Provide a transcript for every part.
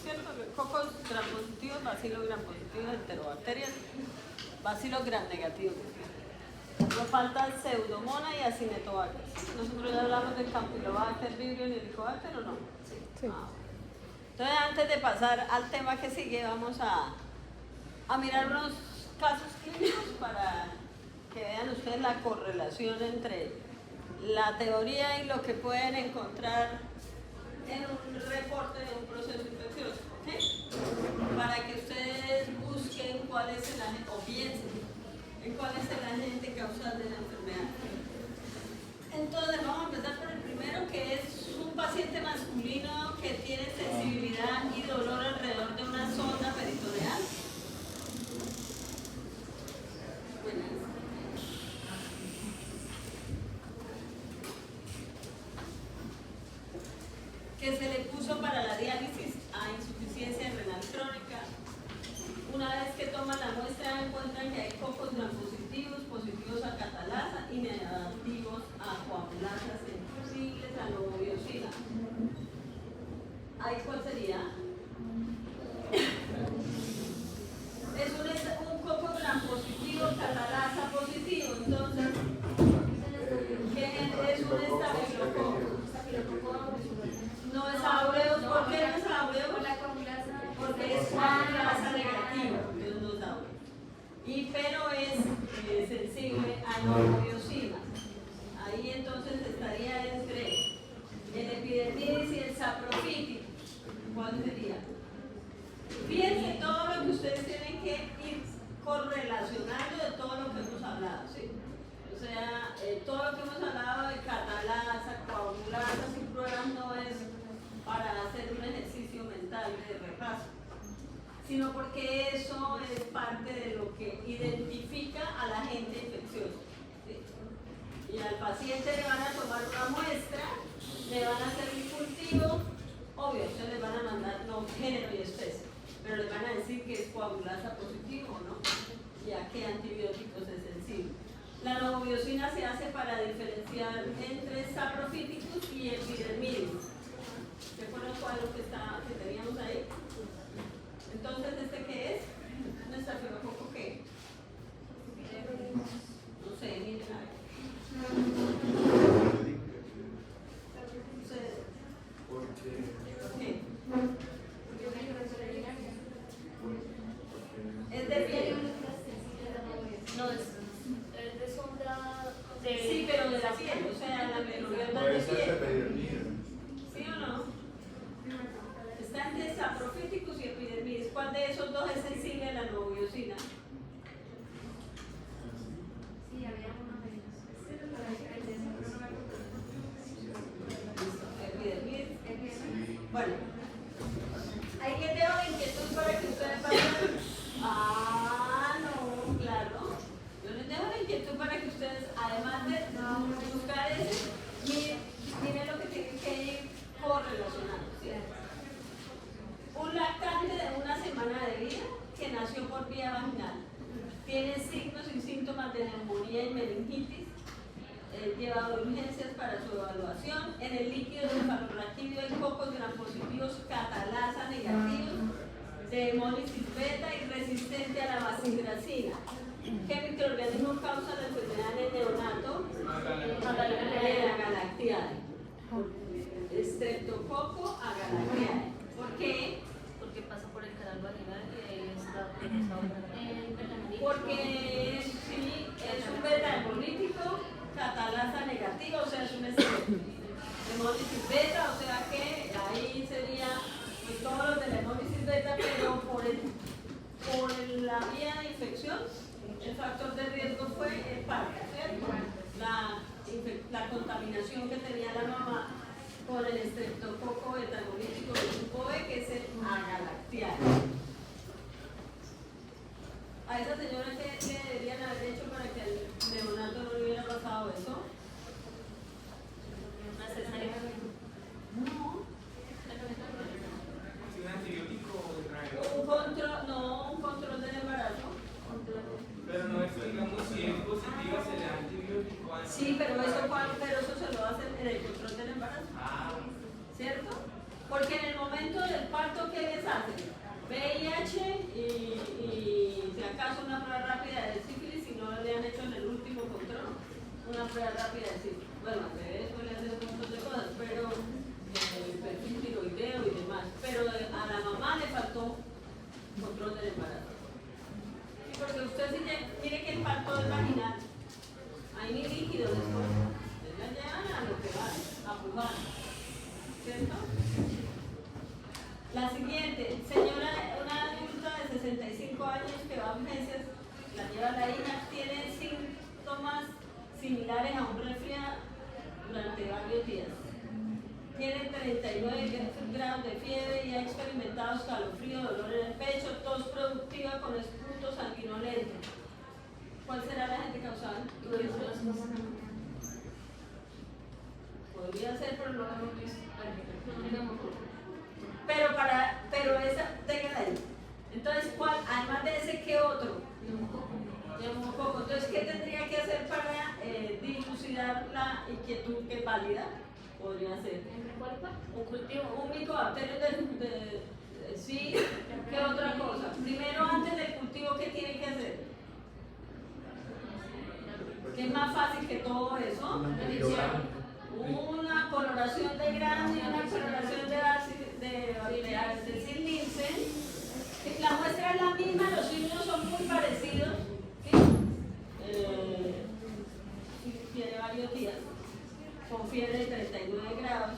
¿cierto? Cocos gram positivos, bacilos gram positivos, enterobacterias, bacilos gram negativos. Nos falta pseudomonas y acinetobacter. Nosotros ya hablamos del campylobacter, vibrio y helicobacter, ¿o no? Sí. Entonces, antes de pasar al tema que sigue, vamos a mirar unos casos clínicos para que vean ustedes la correlación entre la teoría y lo que pueden encontrar en un reporte de un proceso infeccioso, ¿ok? Para que ustedes busquen cuál es el agente, o piensen en cuál es el agente causal de la enfermedad. Entonces vamos a empezar por el primero, que es un paciente masculino que tiene sensibilidad y dolor alrededor de una sonda peritoneal. Que se le puso para la diálisis a insuficiencia renal crónica. Una vez que toman la muestra encuentran que hay cocos gram positivos, positivos a catalasa y negativos a coagulasa sensibles a novobiosina. ¿Ahí cuál sería? Es un coco gram positivo, catalasa positivo, entonces, ¿qué es un estafilococo? No es aureus, ¿por qué no es aureus? Porque es coagulasa negativa, entonces no es aureus. Pero es sensible a novobiosina. Ahí entonces estaría entre el epidermidis y el saprofítico. ¿Cuál sería? Fíjense todo lo que ustedes tienen que ir correlacionando de todo lo que hemos hablado, ¿sí? O sea, todo lo que hemos hablado de catalasa, coagulasa, sin pruebas no es para hacer un ejercicio mental de repaso, sino porque eso es parte de lo que identifica al agente infeccioso, ¿sí? Y al paciente le van a tomar una muestra, le van a hacer un cultivo, obvio, ustedes les van a mandar no género y especie, pero les van a decir que es coagulasa positivo o no, y a qué antibióticos es sensible. La novobiosina se hace para diferenciar entre saprofíticos y epidermidis. ¿Se acuerdan cuál es lo que teníamos ahí? Entonces, ¿este qué es? ¿Un estafilococo qué? No sé, miren a ver. ¿Por qué? Es de piel. No, es de sonda de... Sí, pero de la piel, o sea, la microbiota de piel. ¿Sí o no? Está entre saprofíticos y epidermidis. ¿Cuál de esos dos es sensible a la novobiosina? Sí, había una de Epidermidis. Bueno, hay que tener inquietud para que ustedes vayan. Ah, no, claro. Yo les dejo la inquietud para que ustedes, además de buscar ese, miren lo que tienen que ir correlacionando, ¿cierto? Un lactante de 1 semana de vida que nació por vía vaginal, tiene signos y síntomas de neumonía y meningitis, lleva urgencias para su evaluación. En el líquido cefalorraquídeo hay cocos gram positivos, catalasa negativos, de hemólisis beta y resistente a la vacigracina. ¿Qué microorganismo causa la enfermedad en el neonato? Agalactiae. Streptococo agalactiae. ¿Por qué? porque pasa por el canal vaginal y ahí está en esa otra. Porque sí, es un beta hemolítico, catalasa negativa, o sea, es un hemólisis beta, o sea que ahí sería pues, todos los de la hemólisis beta, pero por la vía de infección, el factor de riesgo fue el parto, ¿cierto? La contaminación que tenía la mamá con el estreptococo beta hemolítico del tipo B, que es el agalactiae. A esa señora que le deberían haber hecho para que al neonato no le hubiera pasado eso. Una cesárea. No. ¿Un antibiótico Un control del embarazo. Pero no es, digamos, si es positiva se le da antibiótico antes. Sí, pero eso se lo hacen en el control del embarazo. Ah, ¿Cierto? Porque en el momento del parto, ¿qué les prueba rápida decir, bueno, al bebé suele hacer un montón de cosas, pero el perfil tiroideo y demás, pero a la mamá le faltó control del embarazo. Sí, porque usted mire que el parto es vaginal, hay ni líquido después, ustedes la llevan a lo que va, a pujar, ¿cierto? La siguiente, señora, una adulta de 65 años que va a urgencias, la lleva la hija, tiene síntomas similares a un resfriado durante varios días. Tiene 39 grados de fiebre y ha experimentado escalofrío, dolor en el pecho, tos productiva con esputo sanguinolento. ¿Cuál será la gente causal? Podría ser, pero no lo hemos visto. Pero esa, téngala ahí. Entonces, ¿cuál? Además de ese, ¿qué otro? Neumococo. Entonces, ¿qué tendría que hacer para dilucidar la inquietud que es válida? Podría ser un cultivo, un micobacterio sí, ¿qué otra cosa? Primero, antes del cultivo, ¿qué tiene que hacer? ¿Qué es más fácil que todo eso? Una coloración de grano y una coloración de Sin-Nielsen. La muestra es la misma, los signos son muy parecidos. ¿Sí? Tiene varios días, con fiebre de 39 grados,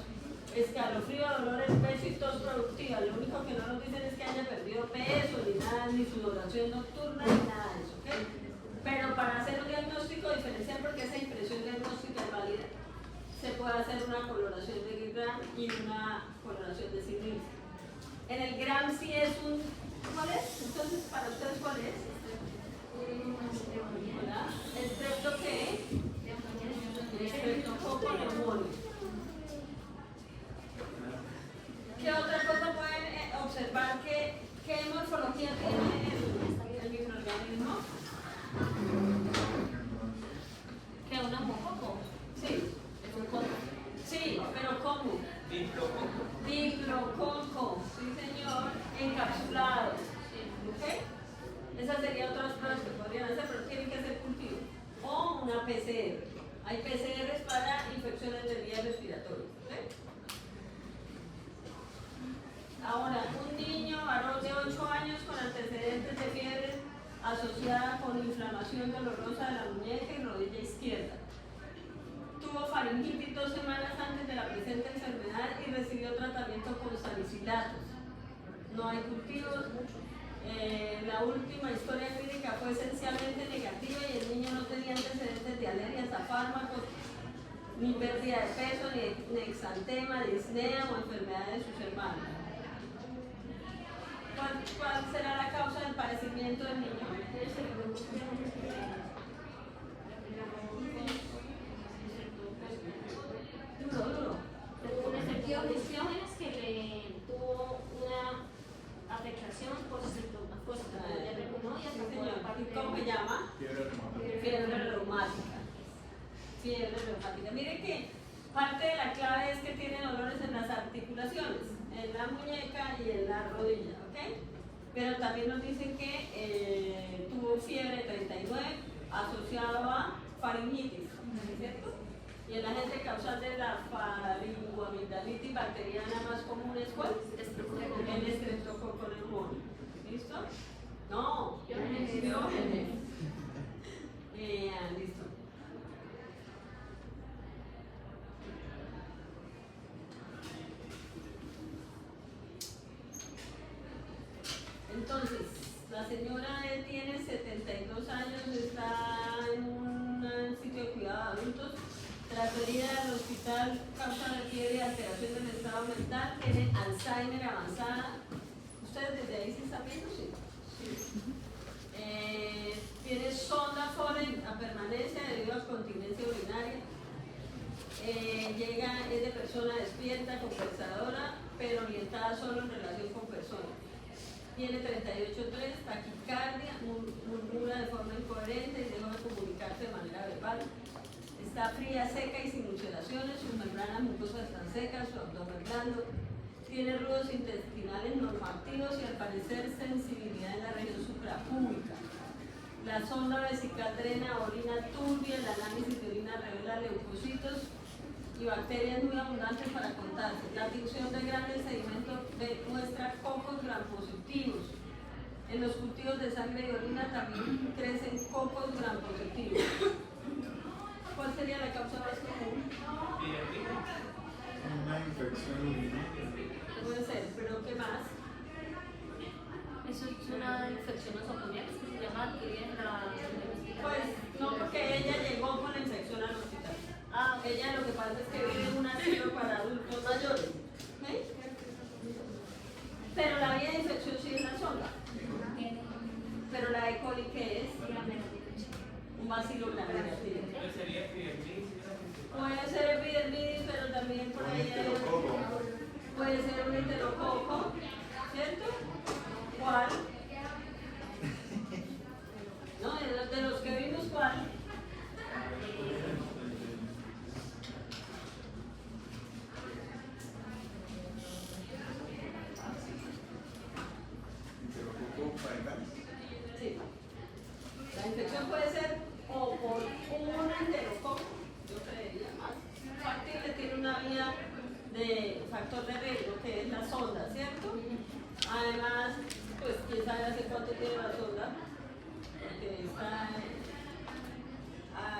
escalofrío, dolor en el pecho y tos productiva. Lo único que no nos dicen es que haya perdido peso, ni nada, ni sudoración nocturna, ni nada de eso. ¿Okay? Pero para hacer un diagnóstico diferencial, porque esa impresión diagnóstica es válida, se puede hacer una coloración de Gram y una coloración de Sin-Nielsen. En el Gram sí es un... ¿Cuál es? Entonces, para ustedes, ¿cuál es? ¿Hola? ¿Estrepto qué? Estreptococo neumonio. ¿Qué otra cosa pueden observar? ¿Qué morfología tiene el microorganismo? ¿Qué un neumococo? Sí. Sí, pero ¿cómo? Diplococo, sí señor, encapsulado. ¿Ok? Esas serían otras pruebas que podrían hacer, pero tienen que hacer cultivo. O una PCR. Hay PCRs para infecciones de vías respiratorias. ¿Okay? Ahora, un niño varón de 8 años con antecedentes de fiebre asociada con inflamación dolorosa de la muñeca y rodilla izquierda. Tuvo faringitis 2 semanas antes de la presente enfermedad y recibió tratamiento con salicilatos. No hay cultivos. La última historia clínica fue esencialmente negativa y el niño no tenía antecedentes de alergias a fármacos, ni pérdida de peso, ni exantema, disnea o enfermedad de sus hermanos. ¿Cuál será la causa del padecimiento del niño? Duro. Diógenes que le tuvo una afectación por ¿Cómo se llama? Fiebre reumática. Fiebre reumática. Miren que parte de la clave es que tiene dolores en las articulaciones, en la muñeca y en la rodilla, ¿ok? Pero también nos dicen que tuvo fiebre 39 asociado a faringitis, ¿cierto? Y el agente causal de la faringoamigdalitis bacteriana más común es ¿cuál? El estreptococo neumonio. ¿Listo? No, Diógenes. Listo. Entonces, la señora tiene 72 años, está en un sitio de cuidado de adultos, transferida al hospital causa de fiebre y alteración del estado mental, tiene Alzheimer avanzada. ¿Ustedes desde ahí sí están viendo? Sí. Tiene sonda foreign a permanencia debido a continencia urinaria. Es de persona despierta, conversadora, pero orientada solo en relación con personas. Tiene 38.3, taquicardia, murmura de forma incoherente y deja de comunicarse de manera verbal. Está fría, seca y sin ulceraciones, sus membranas mucosas están secas, su abdomen blando. Tiene ruidos intestinales normativos y al parecer sensibilidad en la región suprapúbica. La sonda vesical drena orina turbia, el análisis de orina revela leucocitos y bacterias muy abundantes para contarse. La tinción de grandes sedimentos muestra cocos grampositivos. En los cultivos de sangre y orina también crecen cocos grampositivos. ¿Cuál sería la causa más común? Una infección urinaria. Puede ser, pero ¿qué más? Eso es una infección nosocomial que se llama adquirida en la... Pues no, porque ella llegó con la infección al hospital. Ella lo que pasa es que vive en un asilo para adultos mayores. ¿Ok? Pero la vía de infección sí es la sonda. Pero la E. coli, ¿qué es? Un bacilo gram-negativo. Sería epidermidis. Puede ser epidermidis, pero también por ahí hay... Puede ser un enterococo, ¿cierto? ¿Cuál? No, de los que vimos, ¿cuál? Sí. La infección puede ser o por un enterococo, yo creería más factible, tiene una vía de factor de riesgo que es la sonda, ¿cierto? Además, pues quién sabe hace cuánto tiene la sonda, porque está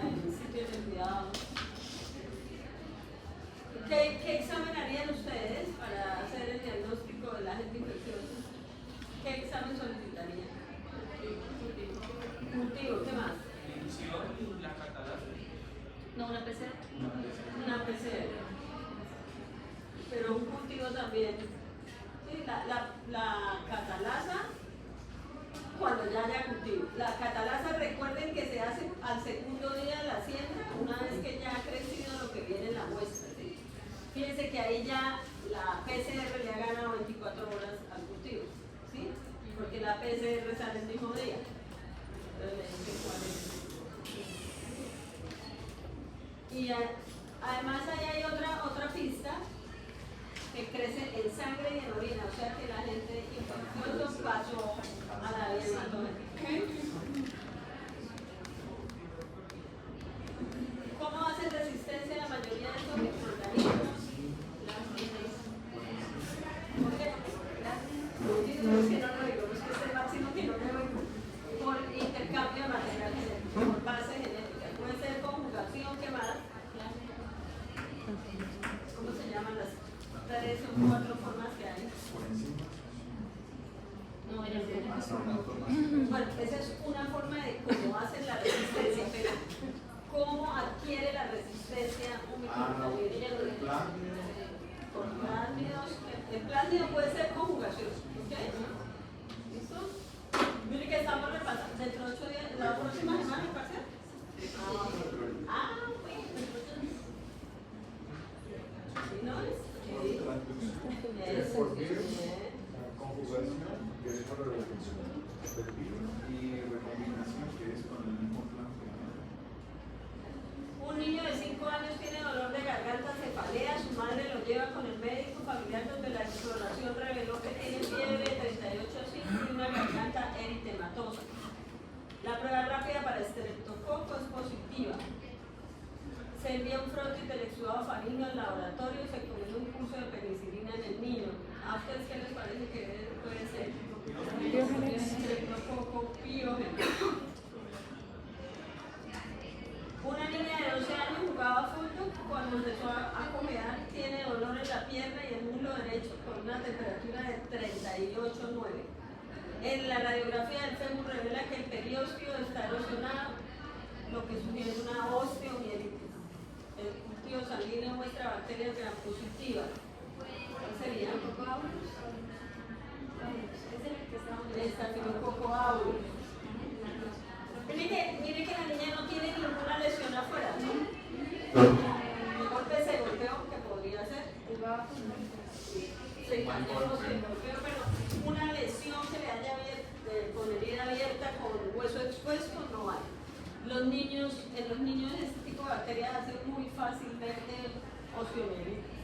en sitios de cuidado. ¿Qué examen harían ustedes para hacer el diagnóstico del agente infeccioso? ¿Qué examen solicitarían? Cultivo, ¿qué más? Tinción, la catalasa. No, una PCR. Una PCR. Pero un cultivo también. Sí, la catalasa, cuando ya haya cultivo. La catalasa, recuerden que se hace al segundo día de la siembra, una vez que ya ha crecido lo que viene en la muestra. ¿Sí? Fíjense que ahí ya la PCR le ha ganado 24 horas al cultivo. ¿Sí? Porque la PCR sale el mismo día. Y además ahí hay otra pista que crece en sangre y en orina, o sea que la gente infeccioso pasó a la vía hematométrica. ¿Cómo hacen resistencia la mayoría de estos microorganismos? ¿Por qué? Es que no lo digo, es que es el máximo que no me oigo. Por intercambio de material genético, por base genética. Puede ser conjugación, ¿qué más? ¿Cómo se llaman las 3 o 4 formas que hay? No, ella Bueno, esa es una forma de cómo hacen la resistencia, pero ¿cómo adquiere la resistencia un microorganismo? Por plásmidos. El plásmido puede ser conjugación, ¿ok? ¿Listo? Mire que estamos repasando dentro de 8 días, la próxima semana, ¿pasa? Bueno. ¿Sí no es? Sí. Eso, Conjugación, que es para la función del virus, y recombinación, que es con el mismo plan. Un niño de 5 años tiene dolor de garganta, cefalea, su madre lo lleva con el médico familiar donde la exploración reveló que tiene fiebre 38,5 y una garganta eritematosa. La prueba rápida para estreptococo es positiva. Se envía un frotis del exudado faríngeo al laboratorio y se comienza un curso de penicilina en el niño. ¿A ustedes qué les parece que puede ser? Estreptococo piógeno. Una niña de 12 años jugaba fútbol, cuando empezó a comer tiene dolor en la pierna y el muslo derecho con una temperatura de 38,9. En la radiografía del fémur revela que el periósteo está erosionado, lo que sugiere una osteomielitis. El cultivo sanguíneo muestra bacterias gram positivas. ¿Cuál sería? Estafilococo aureus. Mire que la niña no tiene ninguna lesión afuera, ¿no? El golpe se golpeó, que podría ser. Se cayó, se golpeó, pero una lesión que le haya con herida abierta, con hueso expuesto, no hay. En los niños este tipo de bacterias hace muy fácil ver osteomielitis.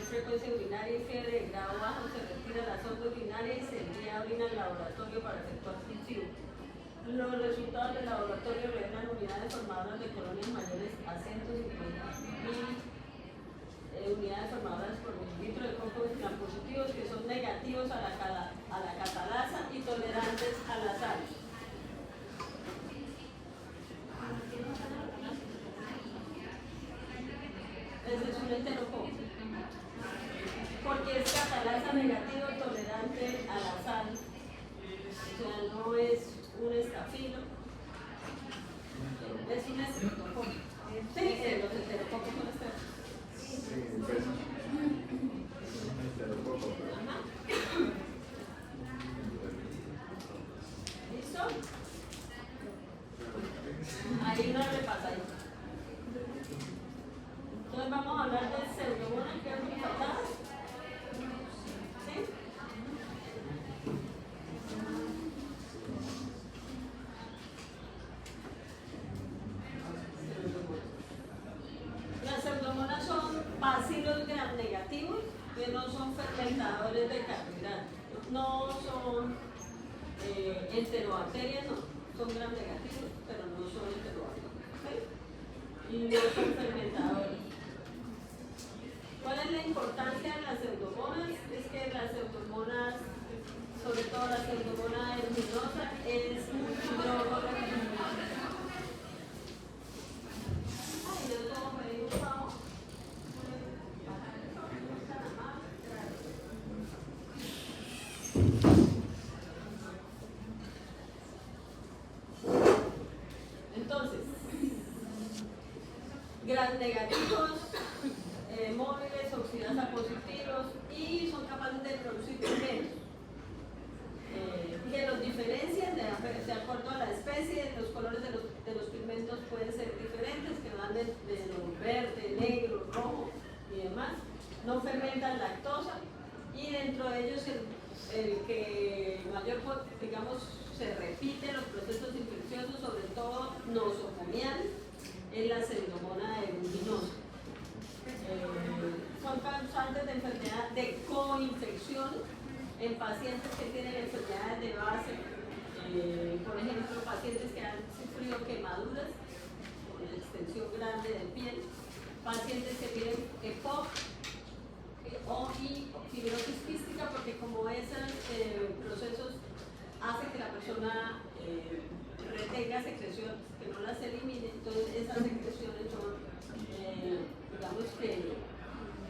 frecuencia urinaria y fiebre de grado bajo, se retira la sonda urinaria y se envía orina al laboratorio para efectuar cultivo. Los resultados del laboratorio revelan unidades formadoras de colonias mayores a 150.000 unidades formadoras por mililitro de coco gram positivos que son negativos a la catalasa y tolerantes a la sal. Ese es un enterococo. Porque es catalasa negativo tolerante a la sal. O sea, no es un estafilo. Es un estreptococo. Sí, los enterococos son estreptococos. Sí, pues, un enterococo. Ajá. ¿Listo? Ahí una repasadita. Entonces vamos a hablar del pseudomonas, que es lo que faltaba. ¿Sí? Las pseudomonas son bacilos gram negativos que no son fermentadores de carbohidratos, no son enterobacterias, no, son gram negativos, pero no son enterobacterias. ¿Sí? Y no son fermentadores. ¿Cuál es la importancia de las pseudomonas? Es que las pseudomonas, sobre todo la pseudomona aeruginosa, es un hidrógeno. Ay, yo tengo que pedir un favor. Entonces, gram negativos, móviles, oxidasa positivos y son capaces de producir pigmentos que los diferencian de acuerdo a la especie. Los colores de los pigmentos pueden ser diferentes, que van de lo verde, negro, rojo y demás. No fermentan lactosa y dentro de ellos el que mayor, digamos, se repite los procesos infecciosos, sobre todo nosocomial, es la pseudomonas aeruginosa. Son causantes de enfermedad de coinfección en pacientes que tienen enfermedades de base, por ejemplo, pacientes que han sufrido quemaduras con extensión grande de piel, pacientes que tienen EPOC o fibrosis quística, porque como esos procesos hacen que la persona retenga secreciones, que no las elimine, entonces esas secreciones son, digamos que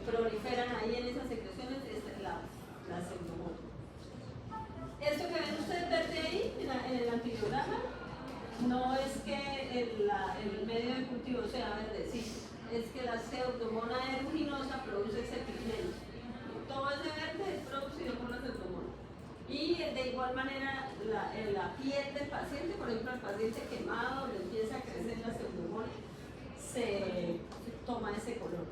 proliferan ahí en esas secreciones, es la pseudomonas. Esto que ven ustedes verde ahí en el antibiograma no es que el medio de cultivo sea verdecito, es que la pseudomonas aeruginosa produce ese pigmento. Todo ese verde es producido por la pseudomonas. Y de igual manera la piel del paciente, por ejemplo, el paciente quemado, donde empieza a crecer la pseudomonas, se toma ese color.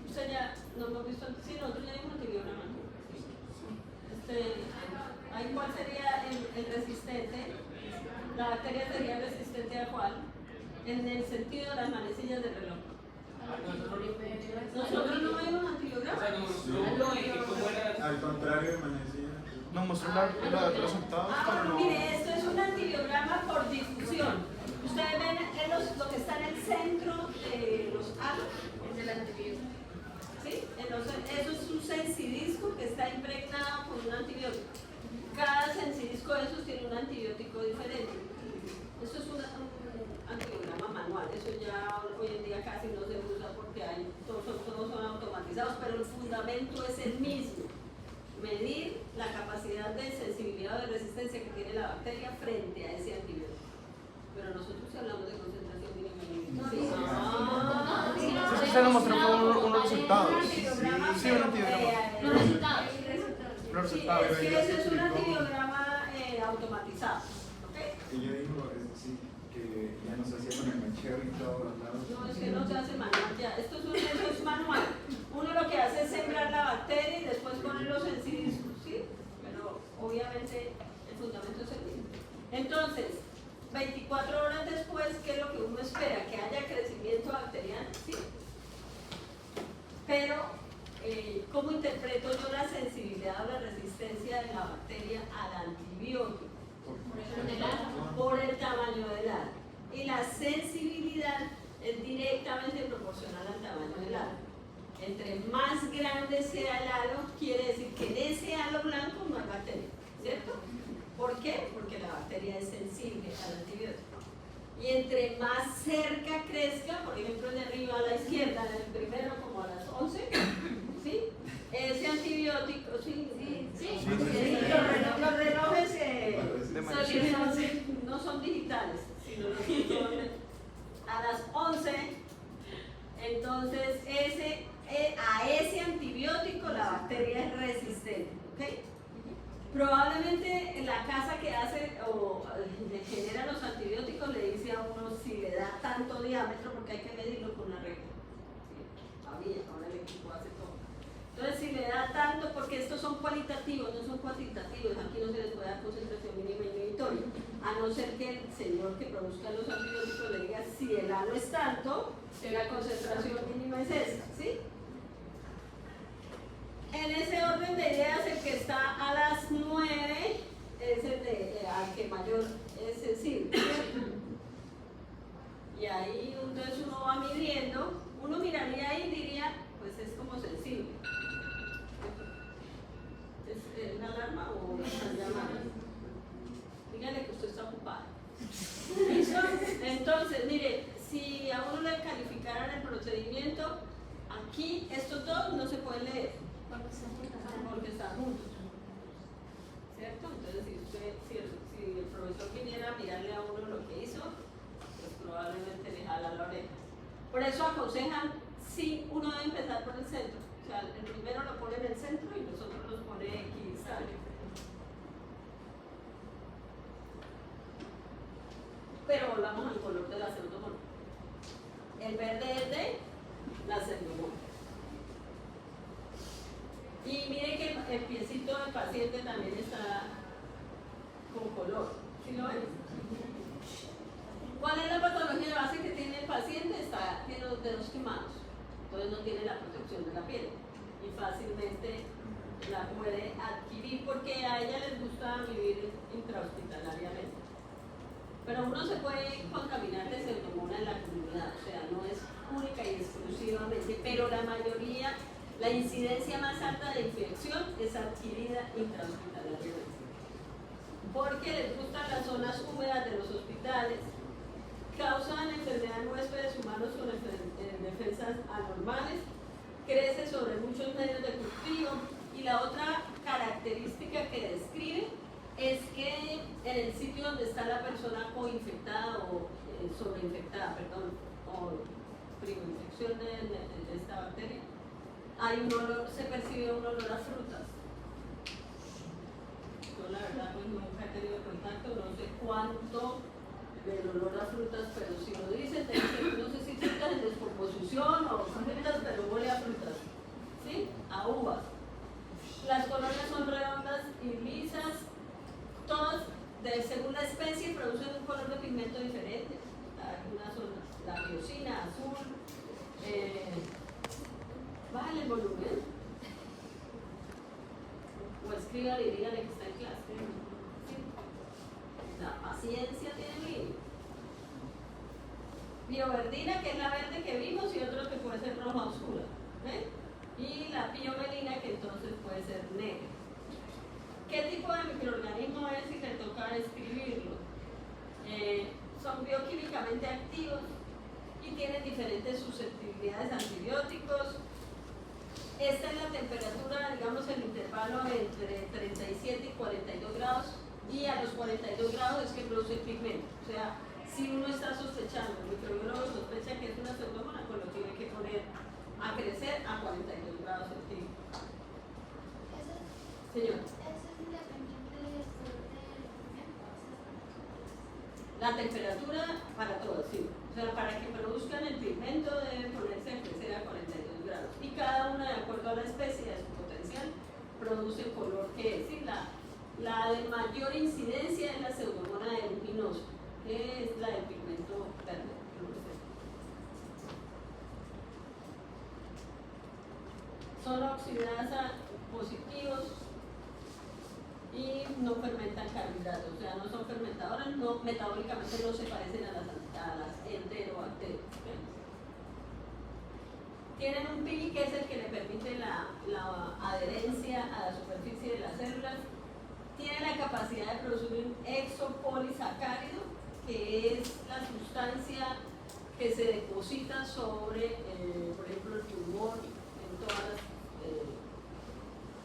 Usted ya no hemos visto antes, sí, nosotros ya vimos antibiograma. ¿Ahí cuál sería el resistente? La bacteria sería resistente a cuál? En el sentido de las manecillas del reloj. Nosotros no vemos antibiograma. Al contrario de manecilla. Nos mostró los resultados, pero no. Mire, esto es un antibiograma por difusión. Ustedes ven lo que está en el centro de los halos. Es el antibiótico. ¿Sí? Eso es un sensidisco que está impregnado con un antibiótico. Cada sensidisco de esos tiene un antibiótico diferente. Eso es un antibiograma manual. Eso ya hoy en día casi no se usa porque todos son automatizados, pero el fundamento es el mismo. Medir la capacidad de sensibilidad o de resistencia que tiene la bacteria frente a ese antibiótico. Pero nosotros hablamos de concentración mínima. Sí, se nos mostró unos resultados. Sí, un antibiograma. Los resultados. Los Sí, resultados. es que ese es un antibiograma automatizado. ¿Okay? Ella dijo sí, que ya nos hacía con el mechero y todo. No, es que no se hace manual ya. Esto es manual. Uno lo que hace es sembrar la bacteria y después ponerlos en sidiscos, ¿sí? Pero obviamente el fundamento es el mismo. Entonces, 24 horas después, ¿qué es lo que uno espera? Que haya crecimiento bacteriano, ¿sí? Pero, ¿cómo interpreto yo la sensibilidad o la resistencia de la bacteria al antibiótico? Por el tamaño del halo. Y la sensibilidad es directamente proporcional al tamaño del halo. Entre más grande sea el halo, quiere decir que en ese halo blanco no hay bacteria, ¿cierto? ¿Por qué? Porque la bacteria es sensible al antibiótico. Y entre más cerca crezca, por ejemplo, de arriba a la izquierda, en el primero como a las 11, ¿sí? Ese antibiótico, sí, los relojes no son digitales, sino los que son a las 11, entonces a ese antibiótico la bacteria es resistente, ¿ok? Probablemente la casa que hace o genera los antibióticos le dice a uno si le da tanto diámetro, porque hay que medirlo con una regla. ¿Sí? Ahora el equipo hace todo. Entonces, si le da tanto, porque estos son cualitativos, no son cuantitativos, aquí no se les puede dar concentración mínima inhibitoria, a no ser que el señor que produzca los antibióticos le diga si el halo es tanto, la concentración mínima es esta, ¿sí? En ese orden de ideas, el que está a las 9 es el al que mayor es sensible. Y ahí entonces uno va midiendo, uno miraría ahí y diría, pues es como sensible. ¿Es una alarma o una llamada? Dígale que usted está ocupado. ¿Listo? Entonces, mire, si a uno le calificaran el procedimiento, aquí estos dos no se pueden leer. Porque están juntos, ¿cierto? Entonces, si el profesor viniera a mirarle a uno lo que hizo, pues probablemente le jala la oreja. Por eso aconsejan, sí, uno debe empezar por el centro. O sea, el primero lo pone en el centro y los otros los pone equidistante. Pero volvamos al color de la pseudomonas. El verde es de la pseudomonas. Y mire que el piecito del paciente también está con color. ¿Sí lo ven? ¿Cuál es la patología base que tiene el paciente? Tiene los dedos quemados. Entonces no tiene la protección de la piel. Y fácilmente la puede adquirir porque a ella les gusta vivir intrahospitalariamente. Pero uno se puede contaminar de pseudomonas en la comunidad. O sea, no es única y exclusivamente, pero la mayoría. La incidencia más alta de infección es adquirida intrahospitalariamente. Porque les gustan las zonas húmedas de los hospitales, causan enfermedad en huéspedes humanos con defensas anormales, crece sobre muchos medios de cultivo y la otra característica que describe es que en el sitio donde está la persona coinfectada o sobreinfectada, perdón, o primoinfección de esta bacteria, hay un olor, se percibe un olor a frutas. Yo la verdad pues nunca he tenido contacto, no sé cuánto del olor a frutas, pero si lo dicen, no sé si frutas en descomposición o frutas, pero huele a frutas, ¿sí? A uvas. Las colonias son redondas y lisas, todas según la especie producen un color de pigmento diferente. Algunas son la biosina, azul, bájale el volumen o escríbale y dígale que está en clase. ¿Sí? La paciencia tiene límite. Bioverdina, que es la verde que vimos, y otro que puede ser roja oscura. ¿Ven? Y la piomelina, que entonces puede ser negra. ¿Qué tipo de microorganismo es si le toca escribirlo? Son bioquímicamente activos y tienen diferentes susceptibilidades a antibióticos. Esta es la temperatura, digamos, el intervalo entre 37 y 42 grados, y a los 42 grados es que produce el pigmento. O sea, si uno está sospechando, el microbiólogo sospecha que es una pseudomonas, pues lo tiene que poner a crecer a 42 grados centígrados. Señor. La temperatura para todos, sí. O sea, para que produzcan el pigmento debe ponerse a crecer a 42 grados. Y cada una, de acuerdo a la especie, a su potencial, produce el color que es. ¿Sí? La de mayor incidencia es la pseudomonas aeruginosa, que es la del pigmento verde. no, metabólicamente no se parecen a las enterobacterias. ¿Okay? Tienen un pi que es el que le permite la adherencia a la superficie de las células. Tienen la capacidad de producir un exopolisacárido, que es la sustancia que se deposita sobre, por ejemplo, el pulmón, en todas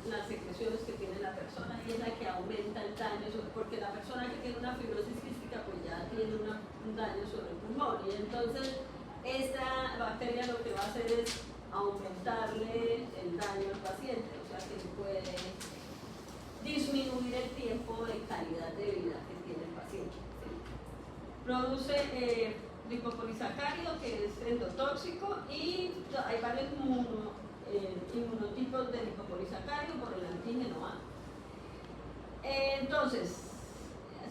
las secreciones que tiene la persona, y es la que aumenta el daño, porque la persona que tiene una fibrosis quística pues ya tiene un daño sobre el pulmón, y entonces esta bacteria lo que va a hacer es aumentarle el daño al paciente, o sea que puede disminuir el tiempo de calidad de vida que tiene el paciente. ¿Sí? Produce lipopolisacárido, que es endotóxico, y hay varios inmunotipos de lipopolisacárido por el antígeno A. Entonces,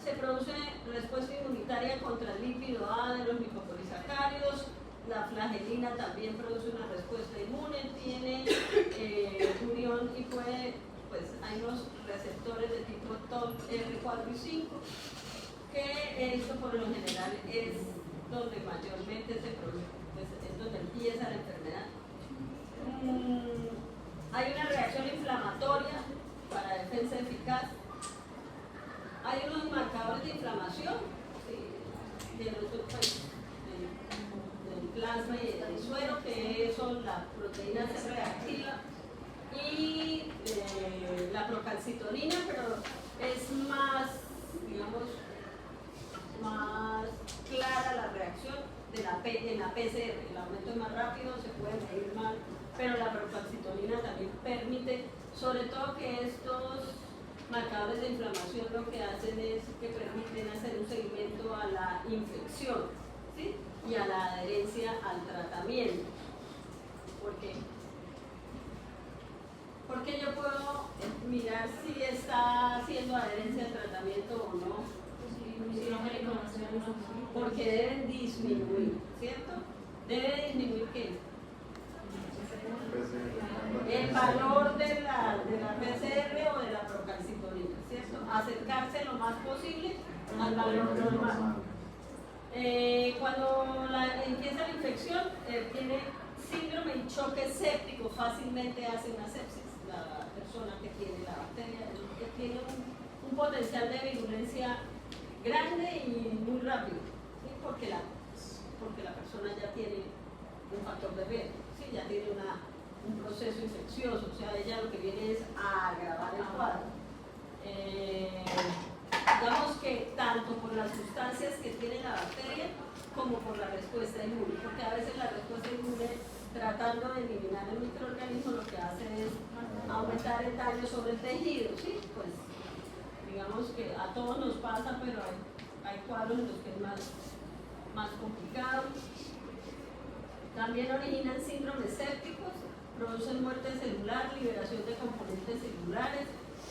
se produce respuesta inmunitaria contra el lípido A de los lipopolisacáridos. La flagelina también produce una respuesta inmune, tiene unión y puede, pues hay unos receptores de tipo TOP R4 y 5, que esto por lo general es donde mayormente se produce, pues es donde empieza la enfermedad. Hay una reacción inflamatoria para defensa eficaz. Hay unos marcadores de inflamación, ¿sí? del plasma y del suero, que son la proteína C reactiva y la procalcitonina, pero es más, digamos, más clara la reacción de en la PCR. El aumento es más rápido, se puede medir más, pero la procalcitonina también permite, sobre todo que estos marcadores de inflamación lo que hacen es que permiten hacer un seguimiento a la infección, ¿sí? Y a la adherencia al tratamiento. ¿Por qué? Porque yo puedo mirar si está haciendo adherencia al tratamiento o no. Porque deben disminuir, ¿cierto? ¿Debe disminuir qué? El valor de la PCR o de la procalcitonina, ¿cierto? Acercarse lo más posible al valor normal. Cuando empieza la infección, tiene síndrome y choque séptico, fácilmente hace una sepsis. La persona que tiene la bacteria que tiene un potencial de virulencia grande y muy rápido, ¿sí? porque la persona ya tiene un factor de riesgo, ¿sí? Ya tiene un proceso infeccioso, o sea, ella lo que viene es a agravar el cuadro. Digamos que tanto por las sustancias que tiene la bacteria como por la respuesta inmune, porque a veces la respuesta inmune, tratando de eliminar el microorganismo, lo que hace es aumentar el daño sobre el tejido, ¿sí? Pues digamos que a todos nos pasa, pero hay cuadros en los que es más complicado. También originan síndromes sépticos, producen muerte celular, liberación de componentes celulares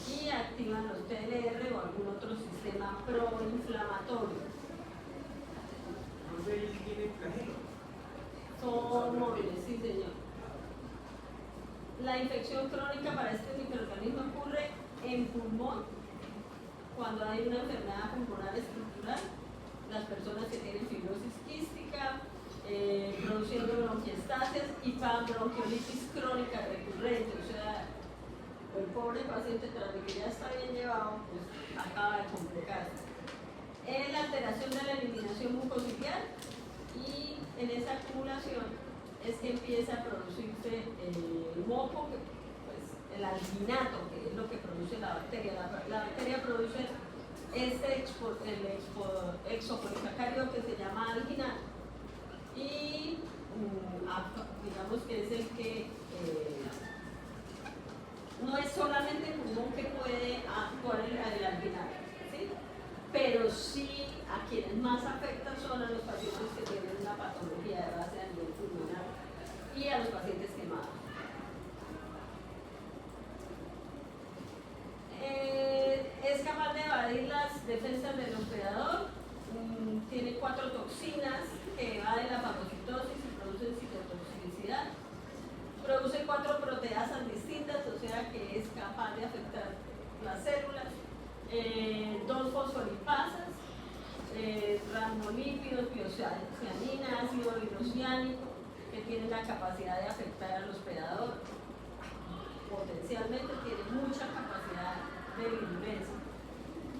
y activan los TLR o algún otro sistema proinflamatorio. Entonces ellos tienen flagelo. Son móviles, sí señor. La infección crónica para este microorganismo ocurre en pulmón, cuando hay una enfermedad pulmonar estructural, las personas que tienen fibrosis quística, produciendo bronquiestasias y bronquiolitis crónica recurrente, o sea, el pobre paciente tras de que ya está bien llevado, pues acaba de complicarse. La alteración de la eliminación mucociliar, y en esa acumulación es que empieza a producirse el moco, pues el alginato, que es lo que produce la bacteria. La bacteria produce el exopolisacárido que se llama alginato, y digamos que es el que no es solamente el pulmón que puede actuar el alginato, ¿sí? Pero sí a quienes más afectan son a los pacientes que tienen una patología de base a nivel pulmonar y a los pacientes quemados. Es capaz de evadir las defensas del hospedador, tiene 4 toxinas que evaden la fagocitosis y producen citotoxicidad, produce 4 proteasas distintas, o sea que es capaz de afectar las células, 2 fosfolipasas, homolípidos, biocianina, ácido hidrociánico, que tienen la capacidad de afectar al hospedador. Potencialmente tiene mucha capacidad de virulencia.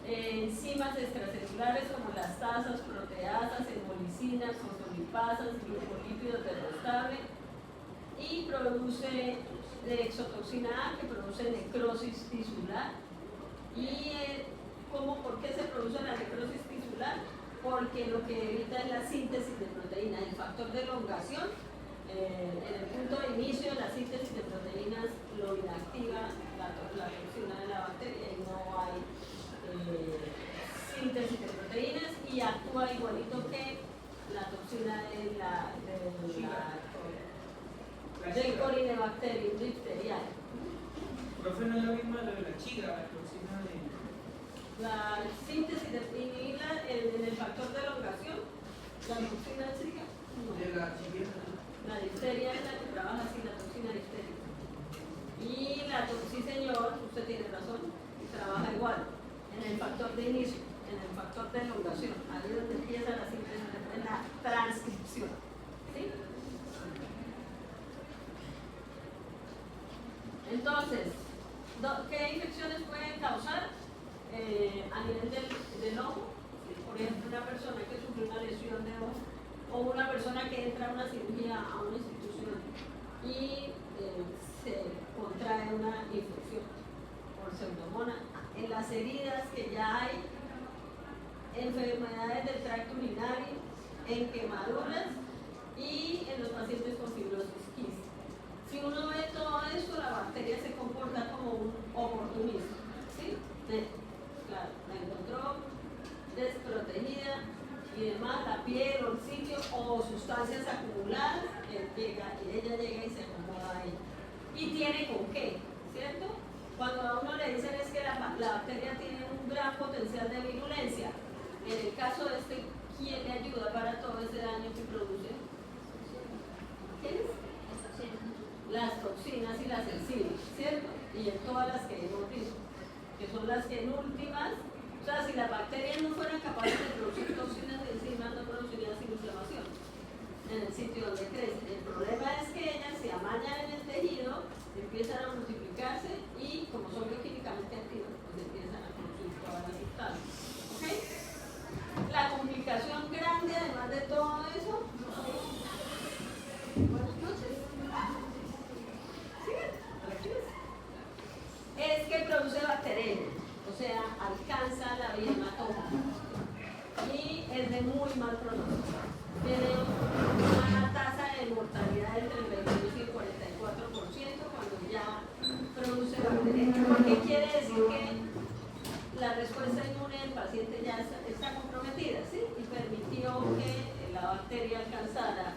Enzimas extracelulares como las tasas, proteasas, hemolicinas, fosfolipasas, glucolípidos derrotables, y produce exotoxina A, que produce necrosis tisular. ¿Y por qué se produce la necrosis tisular? Porque lo que evita es la síntesis de proteínas. El factor de elongación, en el punto de inicio de la síntesis de proteínas, lo inactiva la toxina de la bacteria y no hay síntesis de proteínas, y actúa igualito que la toxina del Corynebacterium diphtheriae. Profe, no es la misma de la chiga, la toxina de... La síntesis de inhibirla en el factor de elongación, la toxina chiga, no. De la chiga. La difteria es la que trabaja así, la toxina diftérica. Y la sí señor, usted tiene razón, trabaja igual, en el factor de inicio, en el factor de elongación, ahí es donde empieza la síntesis, en la transcripción. ¿Sí? Entonces, ¿qué infecciones pueden causar a nivel del ojo? Por ejemplo, una persona que sufre una lesión de ojo, o una persona que entra a una cirugía a una institución y se contrae una infección por pseudomonas. En las heridas que ya hay, enfermedades del tracto urinario, en quemaduras y en los pacientes con fibrosis quística. Si uno ve todo esto, la bacteria se comporta como un oportunista. ¿Sí? Claro, la encontró desprotegida y demás, la piel o el sitio o sustancias acumuladas, ella llega y se acomoda ahí. Y tiene con qué, ¿cierto? Cuando a uno le dicen es que la bacteria tiene un gran potencial de virulencia, en el caso de este, ¿quién le ayuda para todo ese daño que produce? ¿Quiénes? Las toxinas y las enzimas, ¿cierto? Y en todas las que hemos visto, que son las que en últimas, o sea, si las bacterias no fueran capaces de producir toxinas y enzimas, no producirían sin inflamación en el sitio donde crecen. El problema es que ellas se amañan en el tejido, empiezan a multiplicarse y, como son bioquímicamente activas, pues empiezan a producir todas las sustancias. ¿Ok? La complicación grande, además de todo eso, buenas noches. Es que produce bacteriemia, o sea, alcanza la vía hematómica y es de muy mal pronóstico. Tiene una tasa de mortalidad entre el 22 y el 44% cuando ya produce bacteriemia, porque quiere decir que la respuesta inmune del paciente ya está comprometida, ¿sí? Y permitió que la bacteria alcanzara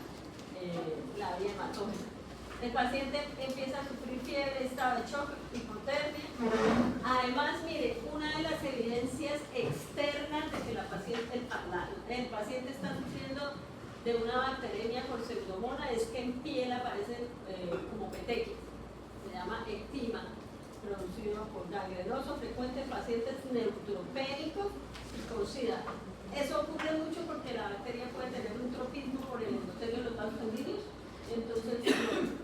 la vía hematómica. El paciente empieza a sufrir fiebre, estado de shock, hipotermia. Además, mire, una de las evidencias externas de que el paciente está sufriendo de una bacteremia por pseudomonas es que en piel aparecen como petequias. Se llama ectima, producido por gangrenoso frecuente en pacientes neutropénicos y con SIDA. Eso ocurre mucho porque la bacteria puede tener un tropismo por el endotelio de los vasos sanguíneos, entonces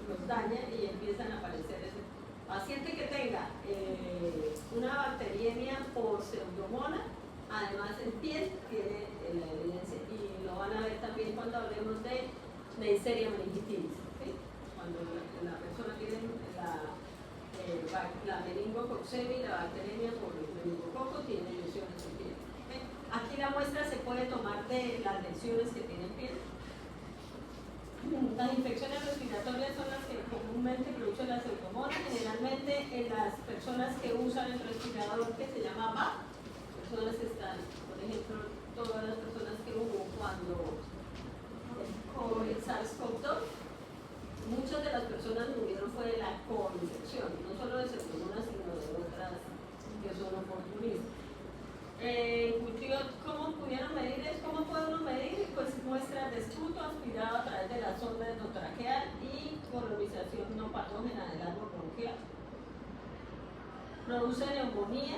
los daña y empiezan a aparecer ese paciente que tenga una bacteriemia por pseudomonas, además en piel tiene la evidencia, y lo van a ver también cuando hablemos de Neisseria meningitis, ¿sí? Cuando la persona tiene la meningococcemia y la bacteriemia por el meningococo, tiene lesiones en piel. ¿Sí? Aquí la muestra se puede tomar de las lesiones que tiene en piel. Las infecciones respiratorias son las que comúnmente producen las pseudomonas, generalmente en las personas que usan el respirador que se llama BAP, personas que están, por ejemplo, todas las personas que hubo cuando el SARS-CoV-2, muchas de las personas murieron fue de la co-infección, no solo de pseudomonas, sino de otras que son oportunistas. ¿Cómo pudieron medir eso? ¿Cómo puede uno medir? Pues muestras de esputo aspirado a través de la sonda endotraqueal y colonización no patógena del árbol bronquial. Produce neumonía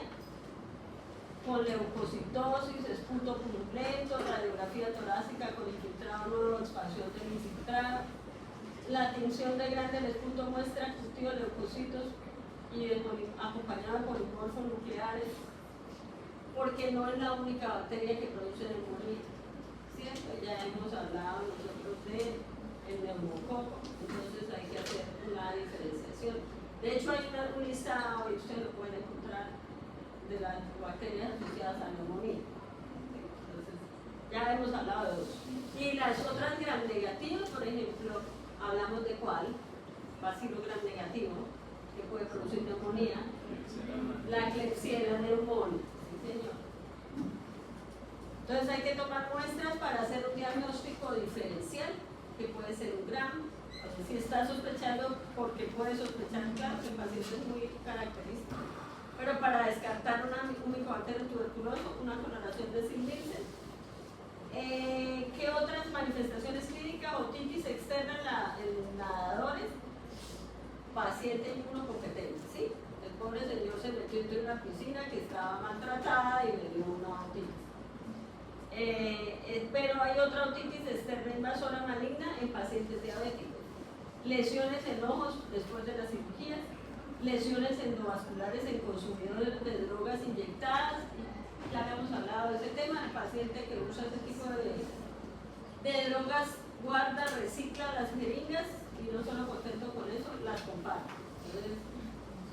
con leucocitosis, esputo purulento, radiografía la tinción de grande del punto muestra cultivo de leucocitos y acompañado de polimorfos nucleares, porque no es la única bacteria que produce neumonía, ¿cierto? Ya hemos hablado nosotros del neumococo, entonces hay que hacer una diferenciación. De hecho, hay un listado, y ustedes lo pueden encontrar, de las bacterias asociadas a neumonía. Entonces, ya hemos hablado de dos. Y las otras gram negativas, por ejemplo, hablamos de cuál, bacilo gram negativo, que puede producir neumonía, la Klebsiella pneumoniae, sí señor. Entonces hay que tomar muestras para hacer un diagnóstico diferencial, que puede ser un gram, si está sospechando, porque puede sospechar, claro, que el paciente es muy característico, pero para descartar un micobacterio tuberculoso, una coloración de Sim-Nielsen. ¿Qué otras manifestaciones clínicas? Otitis externa en nadadores, paciente inmunocompetente, ¿sí? El pobre señor se metió en una piscina que estaba maltratada y le dio una otitis. Pero hay otra otitis externa invasora maligna en pacientes diabéticos. Lesiones en ojos después de las cirugías, lesiones endovasculares en consumidores de drogas inyectadas. Ya habíamos hablado de ese tema, el paciente que usa ese tipo de drogas guarda, recicla las jeringas y no solo contento con eso, las comparte. Entonces,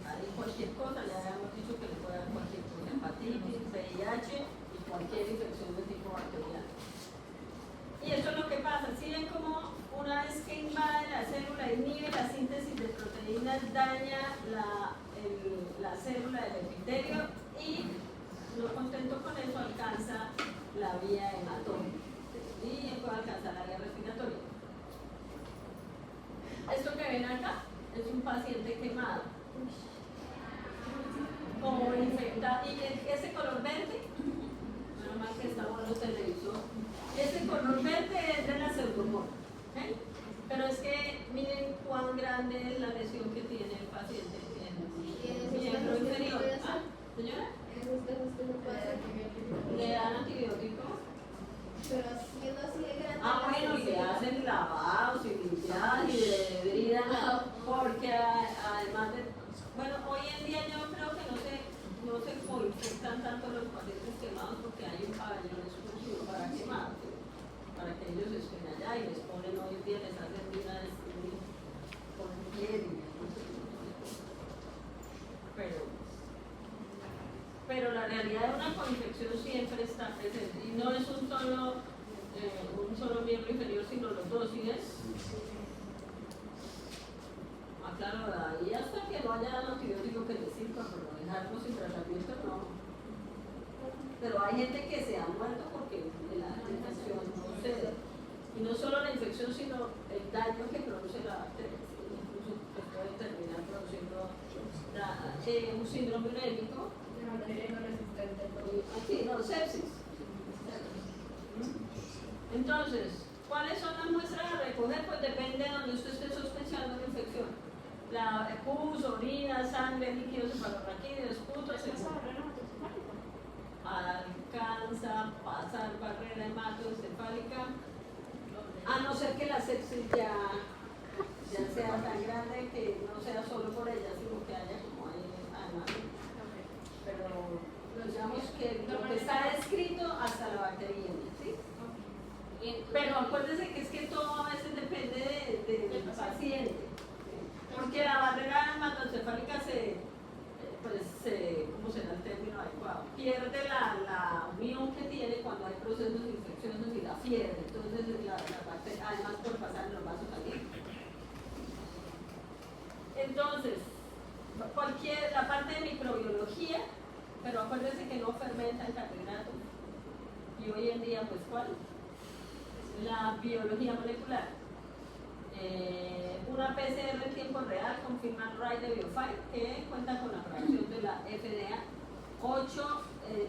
hay cualquier cosa, ya habíamos dicho que le puede dar cualquier cosa, hepatitis, VIH y cualquier infección de tipo bacteriano. Y eso es lo que pasa, si ven como una vez que invade la célula, inhibe la síntesis de proteínas, daña la célula del epitelio y no contento con eso alcanza la vía hematómica y puede alcanzar la vía respiratoria. Esto que ven acá es un paciente quemado, como infectado, y ese color verde, menos mal que estamos en los televisores, ese color verde es de la pseudomonas, ¿okay? Pero es que miren cuán grande es la lesión que tiene el paciente en el miembro inferior. ¿Ah, señora? Le dan antibiótico. Pero siendo así de grande. Bueno, y le hacen lavados y limpiadas y de herida, porque además de. Bueno, hoy en día yo creo que no se infectan tanto los pacientes quemados porque hay un pabellón exclusivo para quemados, para que ellos estén allá y les ponen hoy en día, les hacen unas con piel y pero la realidad de una coinfección siempre está presente y no es un solo miembro inferior, sino los dos, ¿sí es? Claro, ahí hasta que no haya antibiótico que les sirva, pero dejarlo sin tratamiento no. Pero hay gente que se ha muerto porque la infección no cede. Y no solo la infección, sino el daño que produce la bacteria. Incluso que puede terminar produciendo un síndrome urémico. La bacteria no resistente. Sí, no, sepsis. Entonces, ¿cuáles son las muestras a recoger? Pues depende de donde usted esté sospechando la infección. La pus, orina, sangre, líquidos cefalorraquídeos, esputo, alcanza pasar barrera hematoencefálica, a no ser que la sepsis ya sea tan grande que no sea solo por ella, sino que haya como ahí además. Pero digamos que lo que está descrito hasta la bacteria, ¿sí? Pero acuérdense que es que todo a veces depende del paciente. Porque la barrera hematoencefálica ¿cómo será el término adecuado? Pierde la unión que tiene cuando hay procesos infecciosos y la pierde. Entonces la bacteria, además por pasar en los vasos sanguíneos. Entonces, la parte de microbiología, pero acuérdense que no fermenta el carbohidrato. Y hoy en día, pues, ¿cuál? La biología molecular. Una PCR en tiempo real confirma el RAI de Biofile que cuenta con la aprobación de la FDA. 8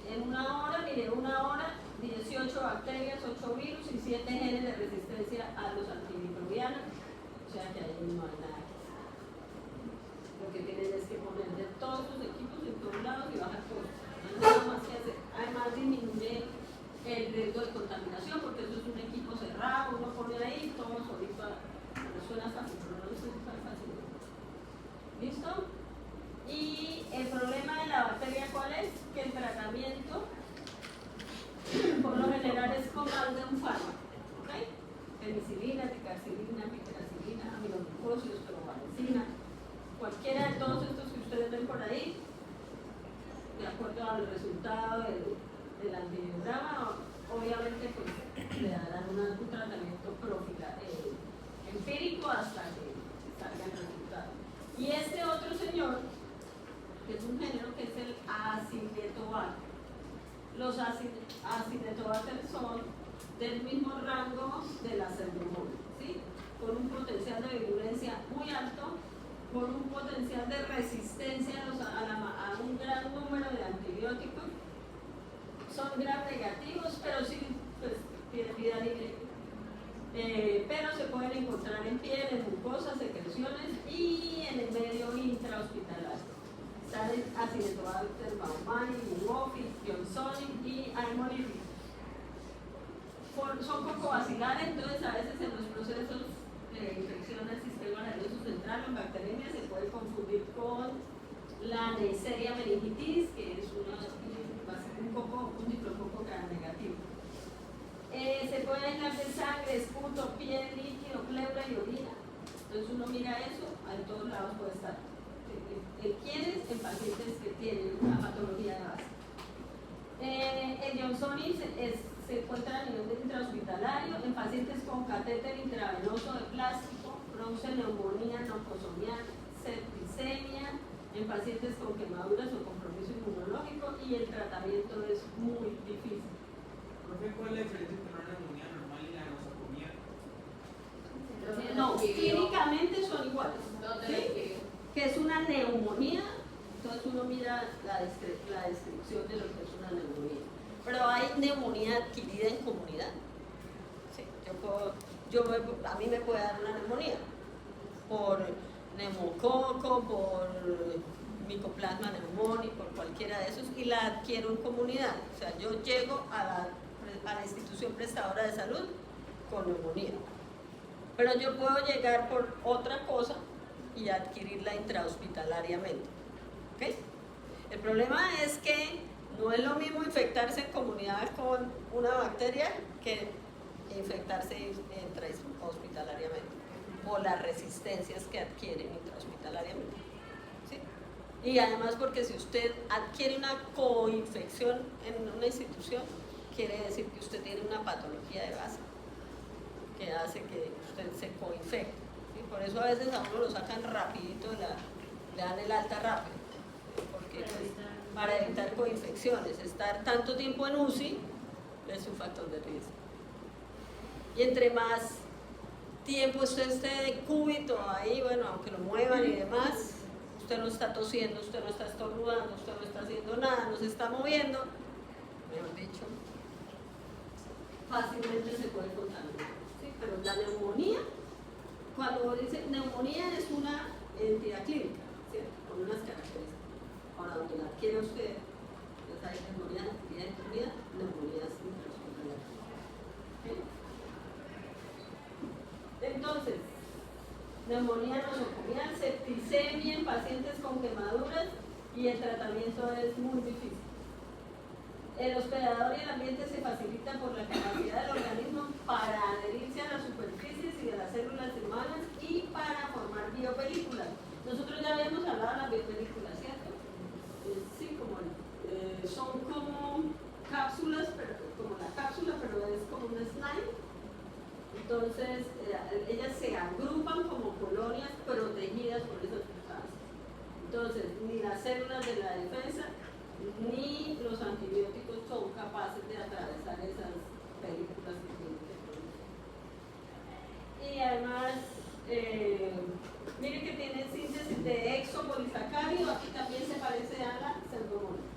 en una hora, mire, 1 hora, 18 bacterias, 8 virus y 7 genes de resistencia a los antimicrobianos. O sea que ahí no hay nada. Lo que tienen es que poner de todos sus equipos en todos lados y bajar costos. No hay nada más que hacer. Además disminuye el riesgo de contaminación porque eso es un equipo cerrado, uno pone ahí, todo solito, suena fácil. Y el problema de la bacteria, ¿cuál es? Que el tratamiento por lo general es con más de un fármaco, ¿ok? Penicilina, ticarcilina, piperacilina, aminoglucósidos, provalecina, cualquiera de todos estos que ustedes ven por ahí, de acuerdo al resultado del antibiograma, obviamente pues le darán un tratamiento empírico hasta que salga el resultado. Y este otro señor, que es un género que es el Acinetobacter. Los Acinetobacter son del mismo rango de la Pseudomonas, ¿sí? Con un potencial de virulencia muy alto, con un potencial de resistencia a un gran número de antibióticos. Son gram negativos, pero sí, pues, tienen vida libre. Pero se pueden encontrar en piel, en mucosas, secreciones y en el medio intrahospitalario. Están en Acinetobacter baumannii, Pneumophyllus, Johnsoni y Aemolitis. Son cocobacilares, entonces a veces en los procesos de infección del sistema nervioso central o en bacteriemia se puede confundir con la Neisseria meningitis, que es un diplococo gram negativo. Se puede aislar de sangre, esputo, piel, líquido, pleura y orina. Entonces uno mira eso, en todos lados puede estar. ¿Quiénes? En pacientes que tienen una patología de base. El Johnsoni se encuentra a nivel intrahospitalario en pacientes con catéter intravenoso de plástico, produce neumonía nocosomial, septicemia, en pacientes con quemaduras o compromiso inmunológico y el tratamiento es muy difícil. Profe, ¿cuál es la diferencia entre una neumonía normal y la nosocomía? No, clínicamente son iguales. ¿Sí? Que es una neumonía, entonces uno mira la descripción de lo que es una neumonía. Pero hay neumonía adquirida en comunidad. Sí, a mí me puede dar una neumonía por neumococo, por micoplasma pneumoniae, por cualquiera de esos, y la adquiero en comunidad. O sea, yo llego a la institución prestadora de salud con neumonía. Pero yo puedo llegar por otra cosa y adquirirla intrahospitalariamente. ¿Okay? El problema es que no es lo mismo infectarse en comunidad con una bacteria que infectarse intrahospitalariamente por las resistencias que adquieren intrahospitalariamente. ¿Sí? Y además porque si usted adquiere una coinfección en una institución, quiere decir que usted tiene una patología de base que hace que usted se coinfecte. ¿Sí? Por eso a veces a uno lo sacan rapidito, le dan el alta rápido, porque para evitar coinfecciones. Estar tanto tiempo en UCI es un factor de riesgo. Y entre más tiempo usted esté de cúbito ahí, bueno, aunque lo muevan y demás, usted no está tosiendo, usted no está estornudando, usted no está haciendo nada, no se está moviendo, mejor dicho, fácilmente se puede contaminar. ¿Sí? Pero la neumonía, cuando dice neumonía, es una entidad clínica, ¿cierto? Con unas características. Ahora, donde la adquiere usted, entonces hay neumonía incluida, neumonías intrahospitalarias. ¿Okay? Entonces, neumonía nosocomial, septicemia en pacientes con quemaduras y el tratamiento es muy difícil. El hospedador y el ambiente se facilita por la capacidad del organismo para adherirse a las superficies y de las células humanas y para formar biopelículas. Nosotros ya habíamos hablado de las biopelículas, ¿cierto? Sí, son como cápsulas, como la cápsula, pero es como un slime. Entonces, ellas se agrupan como colonias protegidas por esas sustancias. Entonces, ni las células de la defensa ni los antibióticos son capaces de atravesar esas películas que tienen que producir. Y además, miren que tiene síntesis de exopolisacárido, aquí también se parece a la pseudomonas.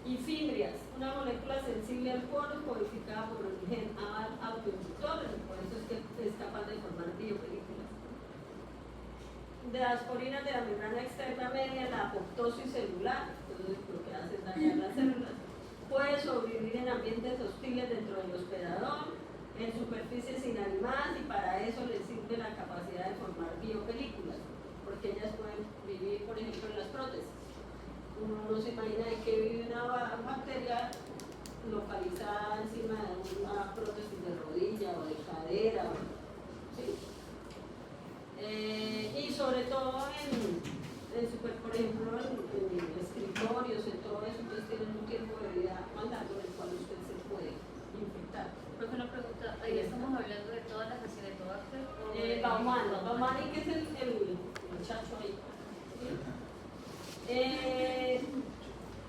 Y fimbrias, una molécula sensible al poro codificada por el gen autoinductor, por eso es que es capaz de formar biopelículas. De las porinas de la membrana externa media, la apoptosis celular, entonces lo que hace es dañar las células, puede sobrevivir en ambientes hostiles dentro del hospedador, en superficies inanimadas, y para eso le sirve la capacidad de formar biopelículas, porque porque ellas pueden vivir, por ejemplo, en las prótesis. Uno no se imagina de que vive una bacteria localizada encima de una prótesis de rodilla o de cadera, ¿sí? Y sobre todo por ejemplo, en escritorios, en todo eso, entonces tienen un tiempo de vida más largo en el cual usted se puede infectar. Profe, una pregunta, ahí estamos hablando de todas las Acinetobacter o Baumani, que es el muchacho ahí.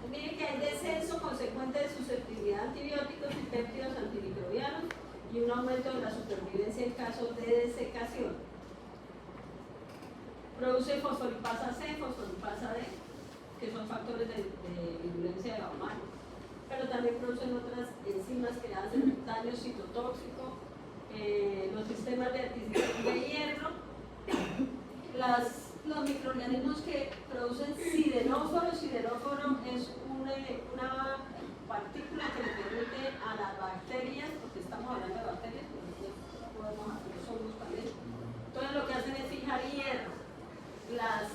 Miren que hay descenso consecuente de susceptibilidad a antibióticos y péptidos antimicrobianos y un aumento de la supervivencia en casos de desecación. Produce fosfolipasa C, fosfolipasa D, que son factores de virulencia de Baumani. Pero también producen otras enzimas que hacen daño citotóxico, los sistemas de adquisición de hierro, los microorganismos que producen sideróforo. Sideróforo es una partícula que le permite a las bacterias, porque estamos hablando de bacterias, pero después podemos hacer los hongos también. Entonces lo que hacen es fijar hierro. Las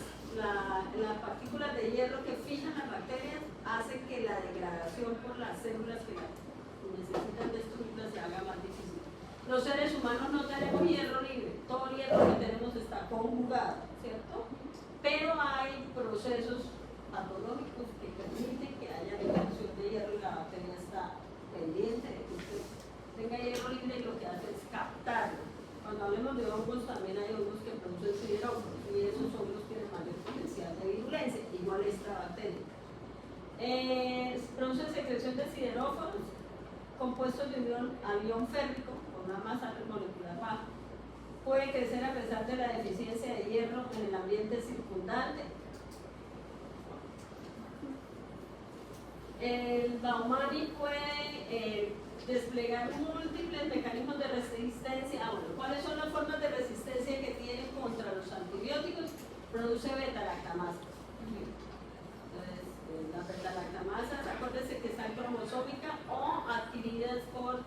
partículas de hierro que fijan las bacterias hacen que la degradación por las células que necesitan destruirlas se haga más difícil. Los seres humanos no tenemos hierro libre, todo el hierro que tenemos está conjugado, ¿cierto? Pero hay procesos patológicos que permiten que haya liberación de hierro y la bacteria está pendiente de que usted tenga hierro libre y lo que hace es captarlo. Cuando hablemos de hongos, también hay hongos que producen sideróforos y esos hongos tienen mayor potencial de virulencia, igual esta bacteria. Producen secreción de sideróforos compuestos de anión férrico con una masa molecular baja. Puede crecer a pesar de la deficiencia de hierro en el ambiente circundante. El Baumani puede desplegar múltiples mecanismos de resistencia. Bueno, ¿cuáles son las formas de resistencia que tiene contra los antibióticos? Produce beta-lactamasa. Entonces, la beta-lactamasa, acuérdense que está cromosómica o adquiridas por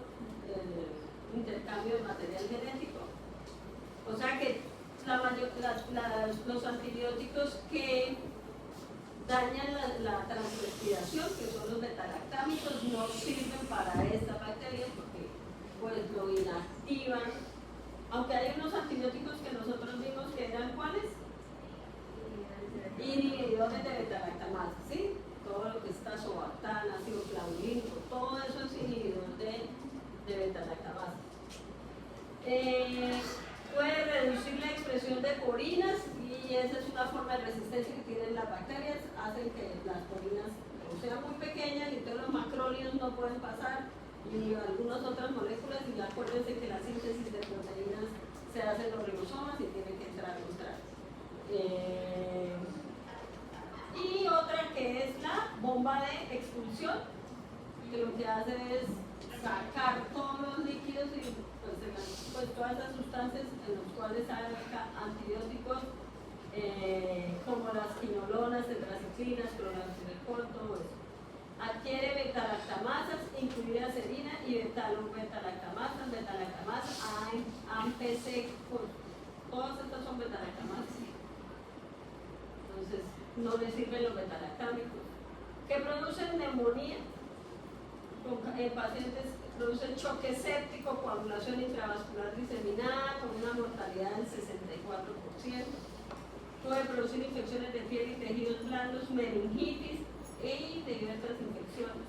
intercambio de material genético. O sea que los antibióticos que dañan la transrespiración, que son los betalactámicos, no sirven para estas bacterias porque pues lo inactivan. Aunque hay unos antibióticos que nosotros vimos que eran ¿cuáles? Inhibidores de betalactamasa, ¿sí? Todo lo que está tazobactam, ácido clavulínico, todo eso es inhibidor de betalactamasa. Puede reducir la expresión de porinas y esa es una forma de resistencia que tienen las bacterias, hacen que las porinas sean muy pequeñas y entonces los macrólidos no pueden pasar y algunas otras moléculas, y acuérdense que la síntesis de proteínas se hace en los ribosomas y tiene que entrar. Y otra que es la bomba de expulsión, que lo que hace es sacar todos los líquidos y pues todas las sustancias en las cuales hay antibióticos como las quinolonas, tetraciclinas, clorantraniliprol, todo eso. Adquiere betalactamasas, incluida serina y betalactamasas, AMPC, todas estas son betalactamasas. Entonces, no le sirven los betalactámicos. Que producen neumonía, pacientes producen choque séptico, coagulación intravascular diseminada con una mortalidad del 64%. Puede producir infecciones de piel y tejidos blandos, meningitis y diversas infecciones.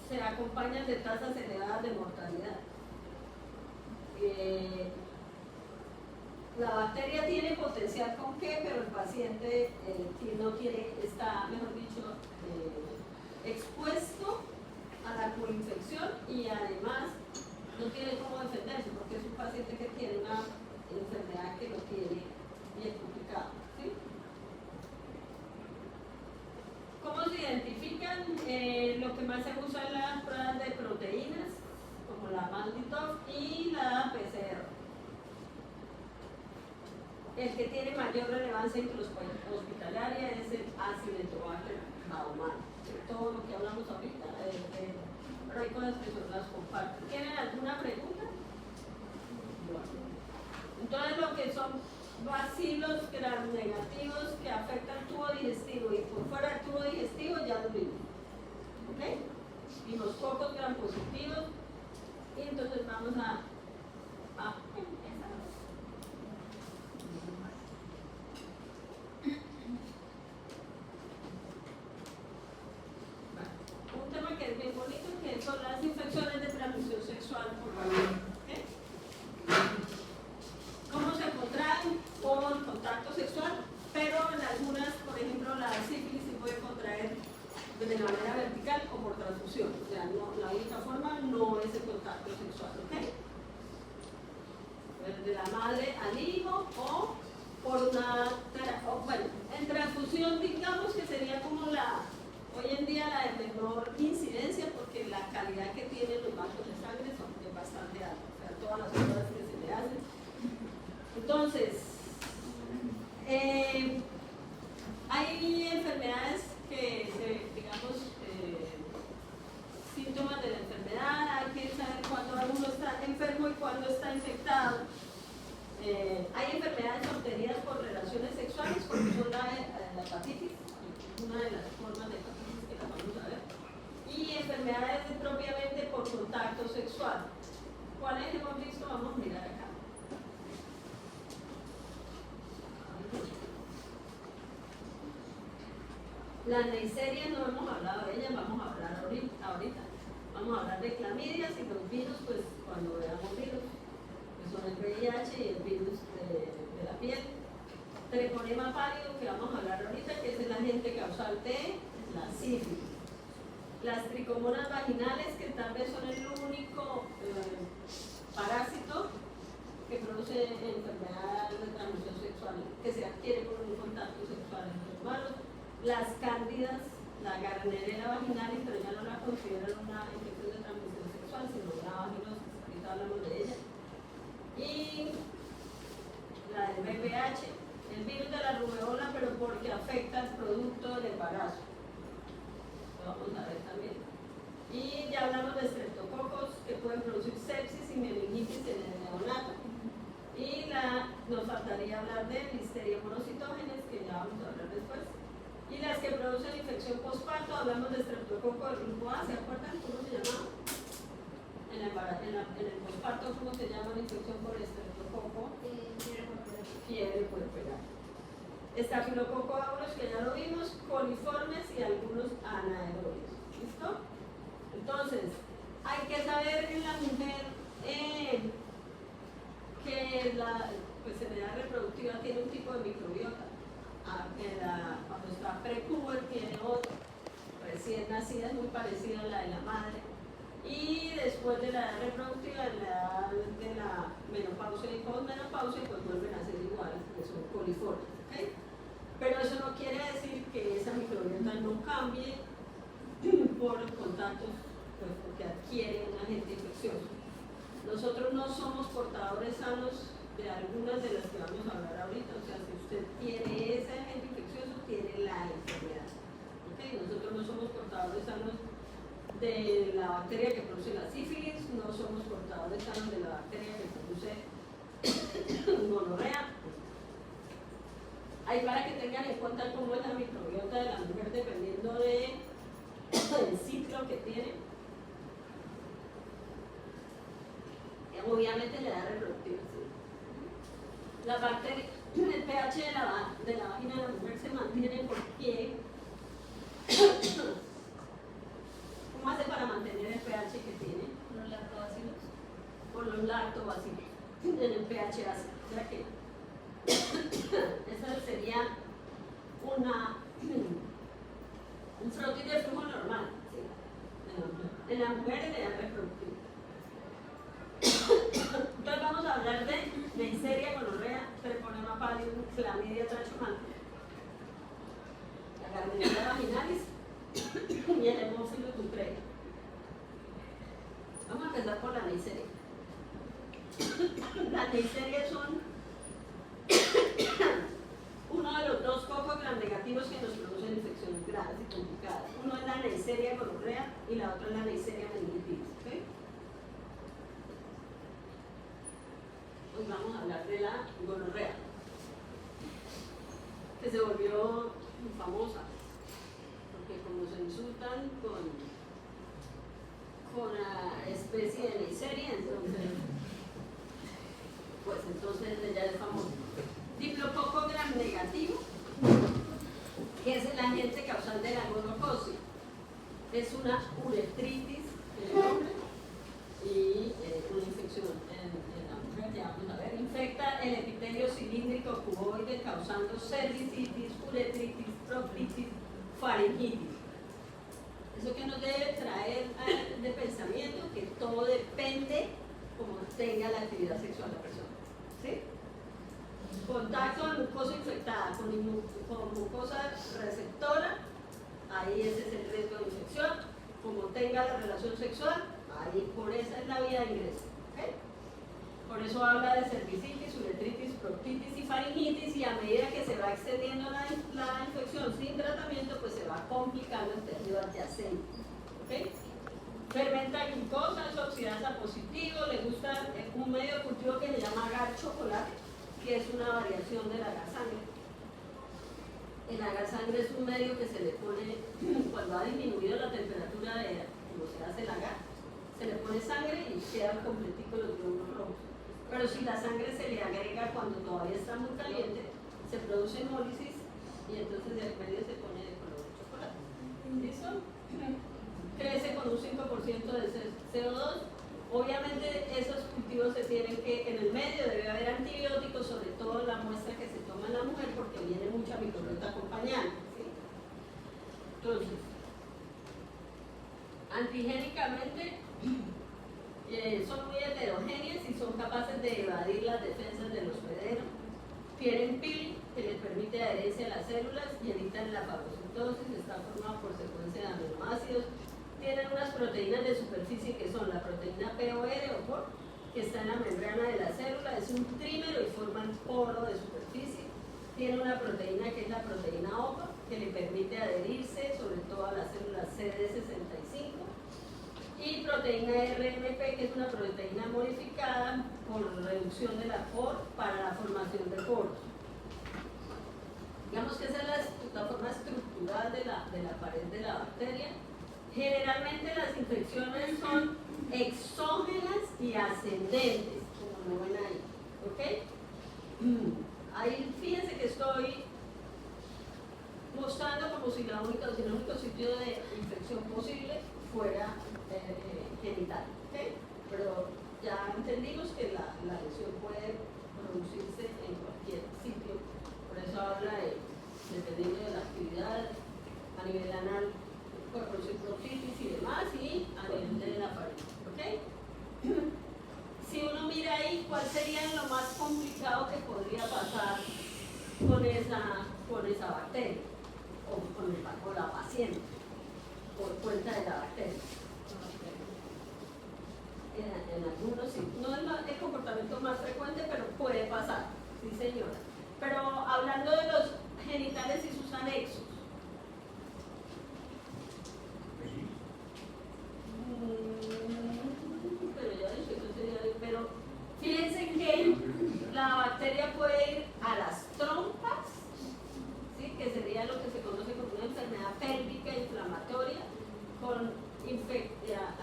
Se acompañan de tasas elevadas de mortalidad. La bacteria tiene potencial con qué, pero el paciente no tiene, está, mejor dicho, expuesto a la coinfección y además no tiene cómo defenderse porque es un paciente que tiene una enfermedad que lo tiene bien complicado, ¿sí? ¿Cómo se identifican? Lo que más se usa es las pruebas de proteínas como la Malditov y la PCR. El que tiene mayor relevancia hospitalaria es el Acinetobacter baumani. Todo lo que hablamos ahorita, pero hay cosas que se las comparto. ¿Tienen alguna pregunta? Bueno. Entonces lo que son bacilos gram negativos que afectan el tubo digestivo y por fuera del tubo digestivo ya lo vimos. ¿Ok? Y los cocos gram positivos. Y entonces vamos a empezar. Un tema que es bien bonito, que son las infecciones de transmisión sexual por vagina. ¿Okay? ¿Cómo se contraen? Por contacto sexual, pero en algunas, por ejemplo, la sífilis se puede contraer de manera vertical o por transfusión. O sea, no, la única forma no es el contacto sexual, ¿ok? De la madre al hijo o por una, bueno, en transfusión digamos que sería como hoy en día la de menor incidencia porque la calidad que tienen los bancos de sangre son bastante alta, o sea, todas las pruebas que se le hacen. Entonces, hay enfermedades que, digamos, síntomas de la enfermedad, hay que saber cuándo uno está enfermo y cuándo está infectado. Hay enfermedades obtenidas por relaciones sexuales, como son la hepatitis, una de las formas de hepatitis que la vamos a ver, y enfermedades propiamente por contacto sexual. ¿Cuáles hemos visto? Vamos a mirar acá. La Neisseria no hemos hablado de ella, vamos a hablar ahorita. Vamos a hablar de clamidias y los virus, pues cuando veamos virus, que son el VIH y el virus de la piel. Treponema pálido, que vamos a hablar ahorita, que es el agente causal de la sífilis. Las tricomonas vaginales, que tal vez son el único parásito que produce enfermedad de transmisión sexual, que se adquiere por un contacto sexual entre humanos. Las cándidas, la Gardnerella vaginalis, pero ya no la consideran una infección de transmisión sexual, sino una vaginosis, ahorita hablamos de ella. Y la del VPH, el virus de la rubeola, pero porque afecta el producto del embarazo. Lo vamos a ver también. Y ya hablamos de estreptococos que pueden producir sepsis y meningitis en el neonato. Y nos faltaría hablar de listeria monocitógenes, que ya vamos a hablar después. Y las que producen infección postparto, hablamos de estreptococo del grupo A, ¿se acuerdan cómo se llamaba? En el postparto, ¿cómo se llama la infección por estreptococo? Fiebre puerperal. Estafilococo aureus, que ya lo vimos, coliformes y algunos anaerobios. ¿Listo? Entonces, hay que saber en la mujer que la enfermedad reproductiva tiene un tipo de microbiota. Cuando está prepuber tiene otro, recién nacida es muy parecida a la de la madre, y después de la edad reproductiva, en la edad de la menopausia y posmenopausia, pues vuelven a ser iguales, que son coliformes, ¿okay? Pero eso no quiere decir que esa microbiota no cambie por contactos, pues porque adquiere un agente infeccioso. Nosotros no somos portadores sanos de algunas de las que vamos a hablar ahorita, o sea, si usted tiene ese agente infeccioso, tiene la enfermedad. ¿Okay? Nosotros no somos portadores sanos de la bacteria que produce la sífilis, no somos portadores sanos de la bacteria que produce gonorrea. Ahí para que tengan en cuenta cómo es la microbiota de la mujer dependiendo del ciclo que tiene. Obviamente le da reproductiva, ¿sí? La bacteria, el pH de la vagina de la mujer se mantiene porque ¿cómo hace para mantener el pH que tiene? Los lactobacilos. Por los lactobacilos en el pH ácido. O sea que esa sería un frotis de flujo normal, ¿sí? En la mujer le da reproductiva. Entonces vamos a hablar de Neisseria, gonorrea, treponema pallidum, clamidia trachomatis, la Gardnerella vaginalis y el Haemophilus ducreyi. Vamos a empezar por la Neisseria. Las Neisseria son uno de los dos cocos gramnegativos que nos producen infecciones graves y complicadas. Uno es la Neisseria gonorrea y la otra es la Neisseria meningitis. ¿Okay? Hoy vamos a hablar de la gonorrea. se volvió famosa, porque como se insultan con la especie de Neisseria, entonces ella es famosa. Diplococo gram negativo, que es el agente causante de la gonocosia. Es una uretritis en el hombre y una infección en la mujer, ya vamos a ver. Infecta el epitelio cilíndrico cuboide causando cervicitis, uretritis, proctitis, faringitis. Eso que nos debe traer de pensamiento que todo depende como tenga la actividad sexual la persona. ¿Sí? Contacto con mucosa infectada, con mucosa receptora, ahí ese es el riesgo de infección. Como tenga la relación sexual, ahí por esa es la vía de ingreso. ¿Okay? Por eso habla de cervicitis, uretritis, proctitis y faringitis, y a medida que se va excediendo la infección sin tratamiento, pues se va complicando el tejido adyacente. ¿Okay? Fermenta glucosa, es oxidasa positivo, le gusta un medio de cultivo que se llama agar chocolate, que es una variación del agar sangre. El agar sangre es un medio que se le pone, cuando ha disminuido la temperatura de como se hace el agar, se le pone sangre y quedan completitos los glóbulos rojos. Pero si la sangre se le agrega cuando todavía está muy caliente, se produce hemólisis y entonces el medio se pone de color chocolate. ¿Listo? Crece con un 5% de CO2. Obviamente esos cultivos se tienen que, en el medio debe haber antibióticos, sobre todo la muestra que se toma en la mujer, porque viene mucha microbiota acompañante. ¿Sí? Entonces, antigénicamente son muy heterogéneas y son capaces de evadir las defensas del hospedero. Tienen PIL, que les permite adherencia a las células y evitan la fagocitosis, está formado por secuencia de aminoácidos. Tienen unas proteínas de superficie que son la proteína POR o POR, que está en la membrana de la célula, es un trímero y forma el poro de superficie. Tiene una proteína que es la proteína OPA, que le permite adherirse sobre todo a las células CD65. Y proteína RMP, que es una proteína modificada por reducción de la POR para la formación de poros. Digamos que esa es la forma estructural de la pared de la bacteria. Generalmente las infecciones son exógenas y ascendentes, como lo ven ahí. ¿Ok? Ahí fíjense que estoy mostrando como si el único sitio de infección posible fuera genital. ¿Okay? Pero ya entendimos que la lesión puede producirse en cualquier sitio. Por eso habla de, dependiendo de la actividad a nivel anal, puede producir proctitis y demás, y a nivel de la pared. ¿Okay? Si uno mira ahí, ¿cuál sería lo más complicado que podría pasar con esa bacteria? O con la paciente, por cuenta de la bacteria. En algunos sí. No es el comportamiento más frecuente, pero puede pasar. Sí, señora. Pero hablando de los genitales y sus anexos. Pero fíjense que la bacteria puede ir a las trompas, ¿sí? Que sería lo que se conoce como una enfermedad pélvica inflamatoria, con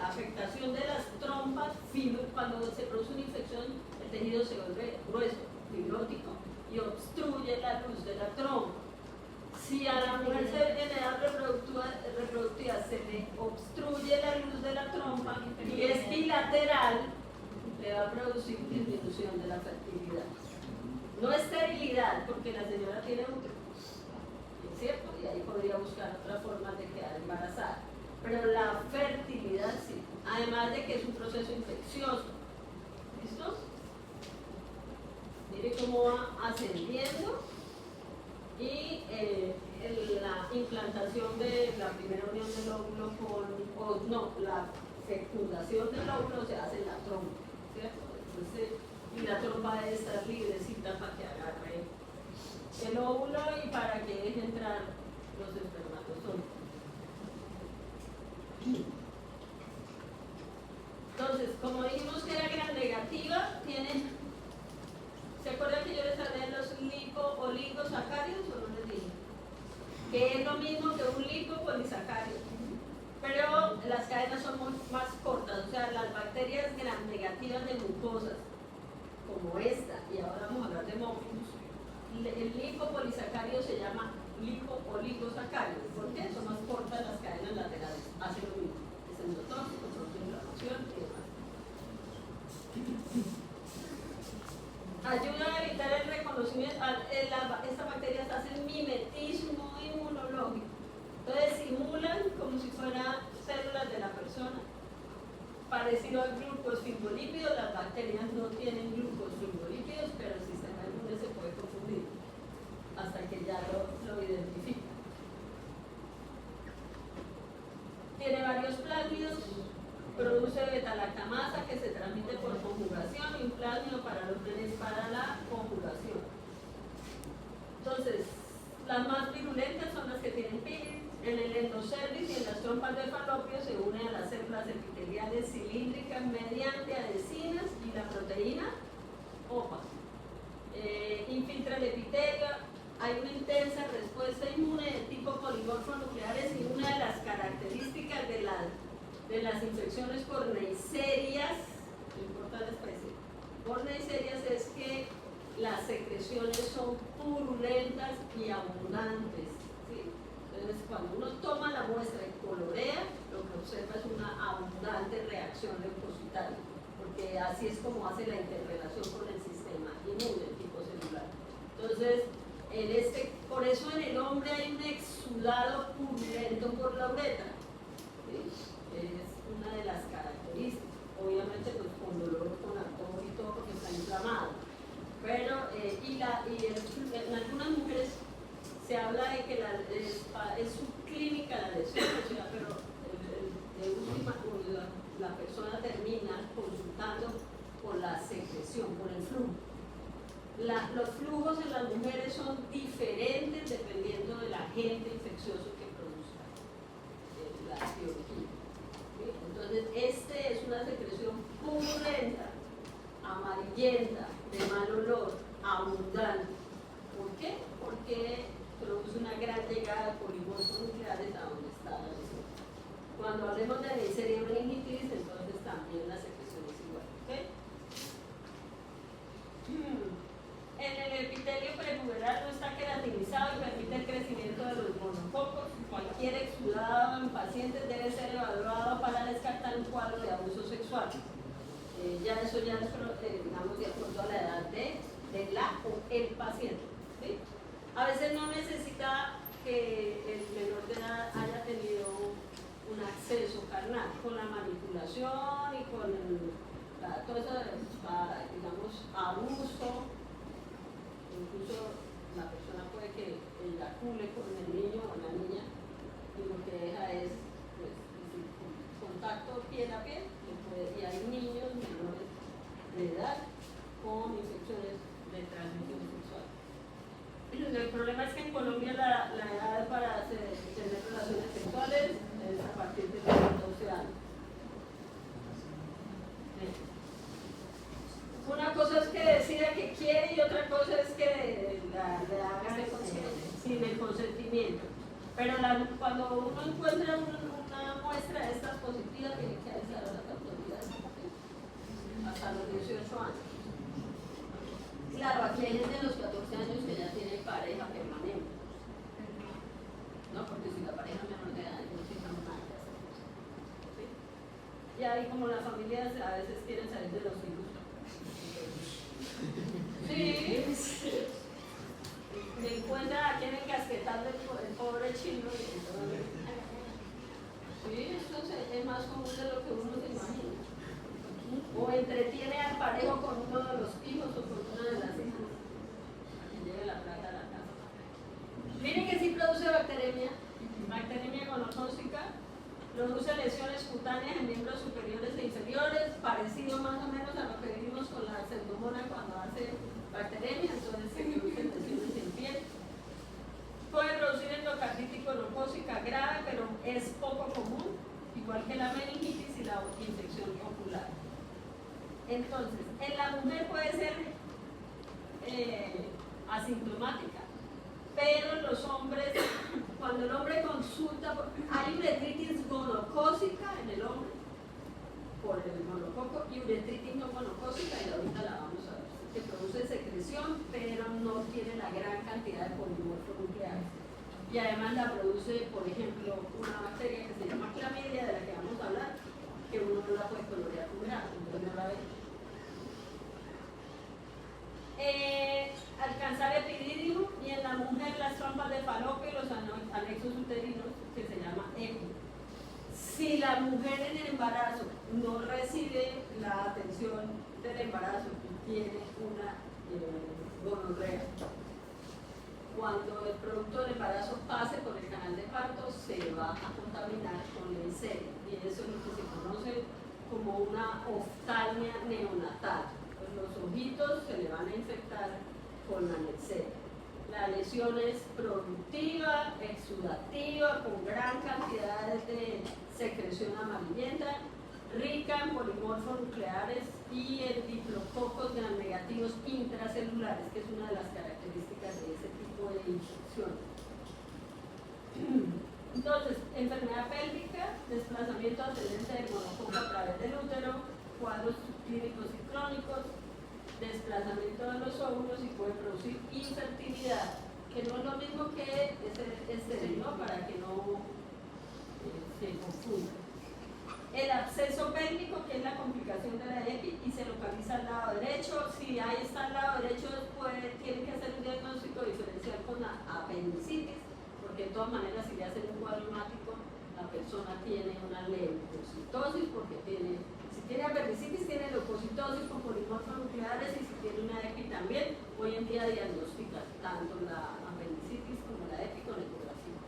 afectación de las trompas. Cuando se produce una infección, el tejido se vuelve grueso, fibrótico, y obstruye la luz de la trompa. Si a la mujer en edad reproductiva se le obstruye la luz de la trompa y es bilateral, le va a producir disminución de la fertilidad. No esterilidad, porque la señora tiene útero, ¿es cierto? Y ahí podría buscar otra forma de quedar embarazada. Pero la fertilidad sí, además de que es un proceso infeccioso. ¿Listos? Mire cómo va ascendiendo. Y la implantación de la primera unión del óvulo la fecundación del óvulo se hace en la trompa, ¿cierto? Entonces, y la trompa debe estar librecita para que agarre el óvulo y para que deje entrar los espermatozoides. Entonces, como dijimos que era gram negativa, tiene. ¿Se acuerdan que yo les hablé de los lipoligosacáridos o no les dije? que es lo mismo que un lipopolisacárido, pero las cadenas son más cortas, o sea, las bacterias gram negativas de mucosas, como esta, y ahora vamos a hablar de Hemophilus, el lipopolisacárido se llama lipopoligosacárido, porque son más cortas las cadenas laterales, hace lo mismo, es endotóxico, produce inflamación y demás. Ayuda a evitar el reconocimiento, estas bacterias hacen mimetismo inmunológico, entonces simulan como si fueran células de la persona, parecido al glucosfingolípido. Las bacterias no tienen glucosfingolípidos, pero el sistema inmune se puede confundir hasta que ya lo identifica. Tiene varios plásmidos, produce beta-lactamasa que se transmite por conjugación y un plásmido para los genes para la conjugación. Entonces, las más virulentas son las que tienen pilis. En el endocervix y en las trompas de falopio se une a las células epiteliales cilíndricas mediante adhesinas y la proteína OPA. Infiltra el epitelio. Hay una intensa respuesta inmune de tipo polimorfo nucleares y una de las características de las infecciones por neiserias, no importa la especie, por neiserias es que las secreciones son purulentas y abundantes, ¿sí? Entonces, cuando uno toma la muestra y colorea, lo que observa es una abundante reacción leucocitaria, porque así es como hace la interrelación con el sistema inmune tipo celular. Entonces, por eso en el hombre hay un exudado purulento por la uretra, ¿sí? Es una de las características, obviamente pues con dolor, con ardor y todo porque está inflamado, pero en algunas mujeres se habla de que es subclínica la lesión, o sea, pero de última la persona termina consultando por la secreción, por el flujo. Los flujos en las mujeres son diferentes dependiendo del agente infeccioso que produzca la biología. ¿Sí? Entonces, es una secreción purulenta, amarillenta, de mal olor, abundante. ¿Por qué? Porque produce una gran llegada de polimorfos nucleares a donde está la lesión. Cuando hablemos de neisseria meningitis, entonces también la secreción es igual. ¿Okay? En el epitelio prepuberal no está queratinizado y permite el crecimiento de los monococos. Cualquier exudado en pacientes debe ser evaluado para descartar un cuadro de abuso sexual. Eso ya es, digamos, de acuerdo a la edad de la o el paciente. ¿Sí? A veces no necesita que el menor de edad haya tenido un acceso carnal con la manipulación y con todo eso, digamos, abuso. Incluso la persona puede que eyacule con el niño o la niña y lo que deja es pues, contacto piel a piel, y hay niños menores de edad con infecciones de transmisión sexual. El problema es que en Colombia la edad para tener relaciones sexuales es a partir de los 12 años. Una cosa es que decida que quiere y otra cosa es que le haga sin el consentimiento. Pero cuando uno encuentra una muestra de estas positivas, tiene que avisar a las autoridades hasta los 18 años. Claro, aquí hay gente de los 14 años que ya tiene pareja permanente. No, porque si la pareja menor de edad no tiene nada que hacer. ¿Sí? Y ahí como las familias a veces quieren salir de los hijos. Sí, me encuentra a quien encasquetarle el pobre chino. Sí, eso es más común de lo que uno se imagina. O entretiene al parejo con uno de los hijos o con una de las hijas para que lleve la plata a la casa. Miren que sí produce bacteremia gonocócica. Produce lesiones cutáneas en miembros superiores e inferiores, parecido más o menos a lo que vimos con la pseudomonas cuando hace bacteremia, entonces se producen lesiones en piel. Puede producir endocarditis gonocócica grave, pero es poco común, igual que la meningitis y la infección ocular. Entonces, en la mujer puede ser asintomática, pero en los hombres cuando el hombre consulta, hay uretritis gonocócica en el hombre, por el monococo, y uretritis no gonocócica, y ahorita la vamos a ver, que produce secreción, pero no tiene la gran cantidad de polimorfos nucleares. Y además la produce, por ejemplo, una bacteria que se llama clamidia, de la que vamos a hablar, que uno no la puede colorear con grasa, entonces no la ve. Alcanzar epidídimo, y en la mujer las trompas de falopio y los anexos uterinos, que se llama EPI. Si la mujer en el embarazo no recibe la atención del embarazo y tiene una gonorrea, cuando el producto del embarazo pase por el canal de parto se va a contaminar con la Neisseria, y eso es lo que se conoce como una oftalmia neonatal. Pues los ojitos se le van a infectar con la Neisseria. La lesión es productiva, exudativa, con gran cantidad de secreción amarillenta, rica en polimorfos nucleares y en diplococos gramnegativos intracelulares, que es una de las características de ese tipo de infección. Entonces, enfermedad pélvica, desplazamiento ascendente del monococo a través del útero, cuadros subclínicos y crónicos, desplazamiento de los óvulos, y puede producir infertilidad, que no es lo mismo que estéril, ¿no? Para que no se confunda. El absceso pélvico, que es la complicación de la EPI, y se localiza al lado derecho. Si ahí está al lado derecho, tiene que hacer un diagnóstico diferencial con la apendicitis, porque de todas maneras, si le hacen un cuadro hemático, la persona tiene una leucocitosis, porque si tiene apendicitis, tiene leucocitosis con polimorfos nucleares, y si tiene una EPI también. Hoy en día diagnostica tanto la apendicitis como la EPI con ecografía.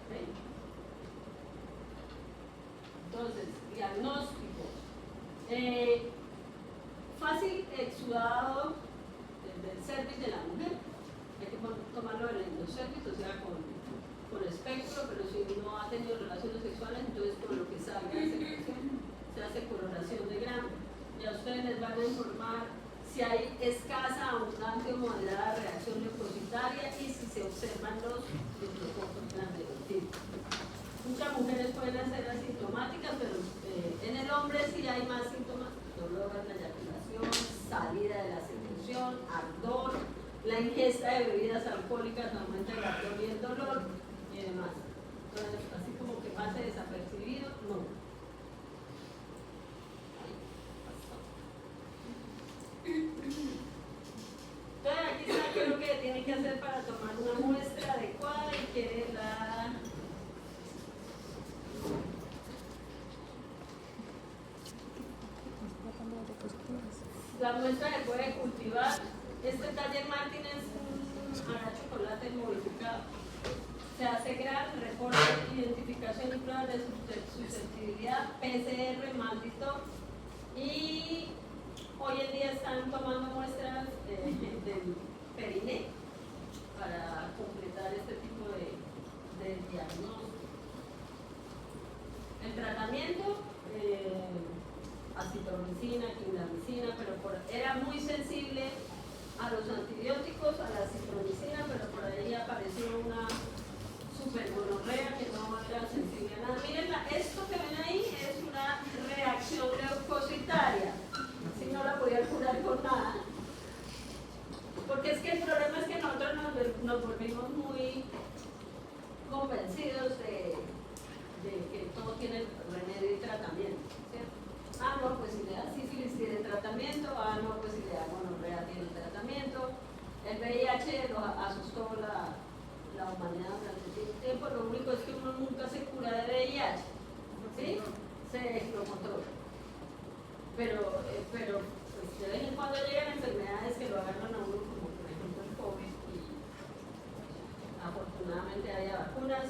¿Okay? Entonces, diagnóstico. Fácil exudado del cervix de la mujer. Hay que tomarlo del endocervix, o sea, con espectro, pero si no ha tenido relaciones sexuales, entonces con lo que salga de secreción se hace coloración de grano. Ya ustedes les van a informar si hay escasa, abundante o moderada reacción leucocitaria, y si se observan los diplococos gramnegativos. Muchas mujeres pueden ser asintomáticas, pero en el hombre sí hay más síntomas: dolor en la eyaculación, salida de la secreción, ardor, la ingesta de bebidas alcohólicas aumenta el ardor y el dolor y demás. Entonces, así como que pase desapercibido, no. Entonces, aquí está qué es lo que tiene que hacer para tomar una muestra adecuada, y que la muestra se puede cultivar. Este Taller Martin es un chocolate modificado. Se hace gran reporte, identificación y pruebas de susceptibilidad, PCR maldito, y hoy en día están tomando muestras del periné para completar este tipo de diagnóstico. El tratamiento, acitromicina, clindamicina, pero era muy sensible a los antibióticos, a la acitromicina, pero por ahí apareció una supergonorrea que no era sensible a nada. Miren, esto que ven ahí es una reacción leucocitaria. Si no la podía curar con nada. Porque es que el problema es que nosotros nos volvimos muy convencidos de que todo tiene remedio y tratamiento, ¿cierto? Ah, no, pues si le da sífilis tiene tratamiento, ah, no, pues si le da gonorrea tiene tratamiento. El VIH lo asustó la humanidad durante tiempo. Lo único es que uno nunca se cura de VIH, ¿sí? Se lo controla. Pero pues de vez en cuando llegan enfermedades que lo agarran a uno, como por ejemplo el COVID, y afortunadamente haya vacunas.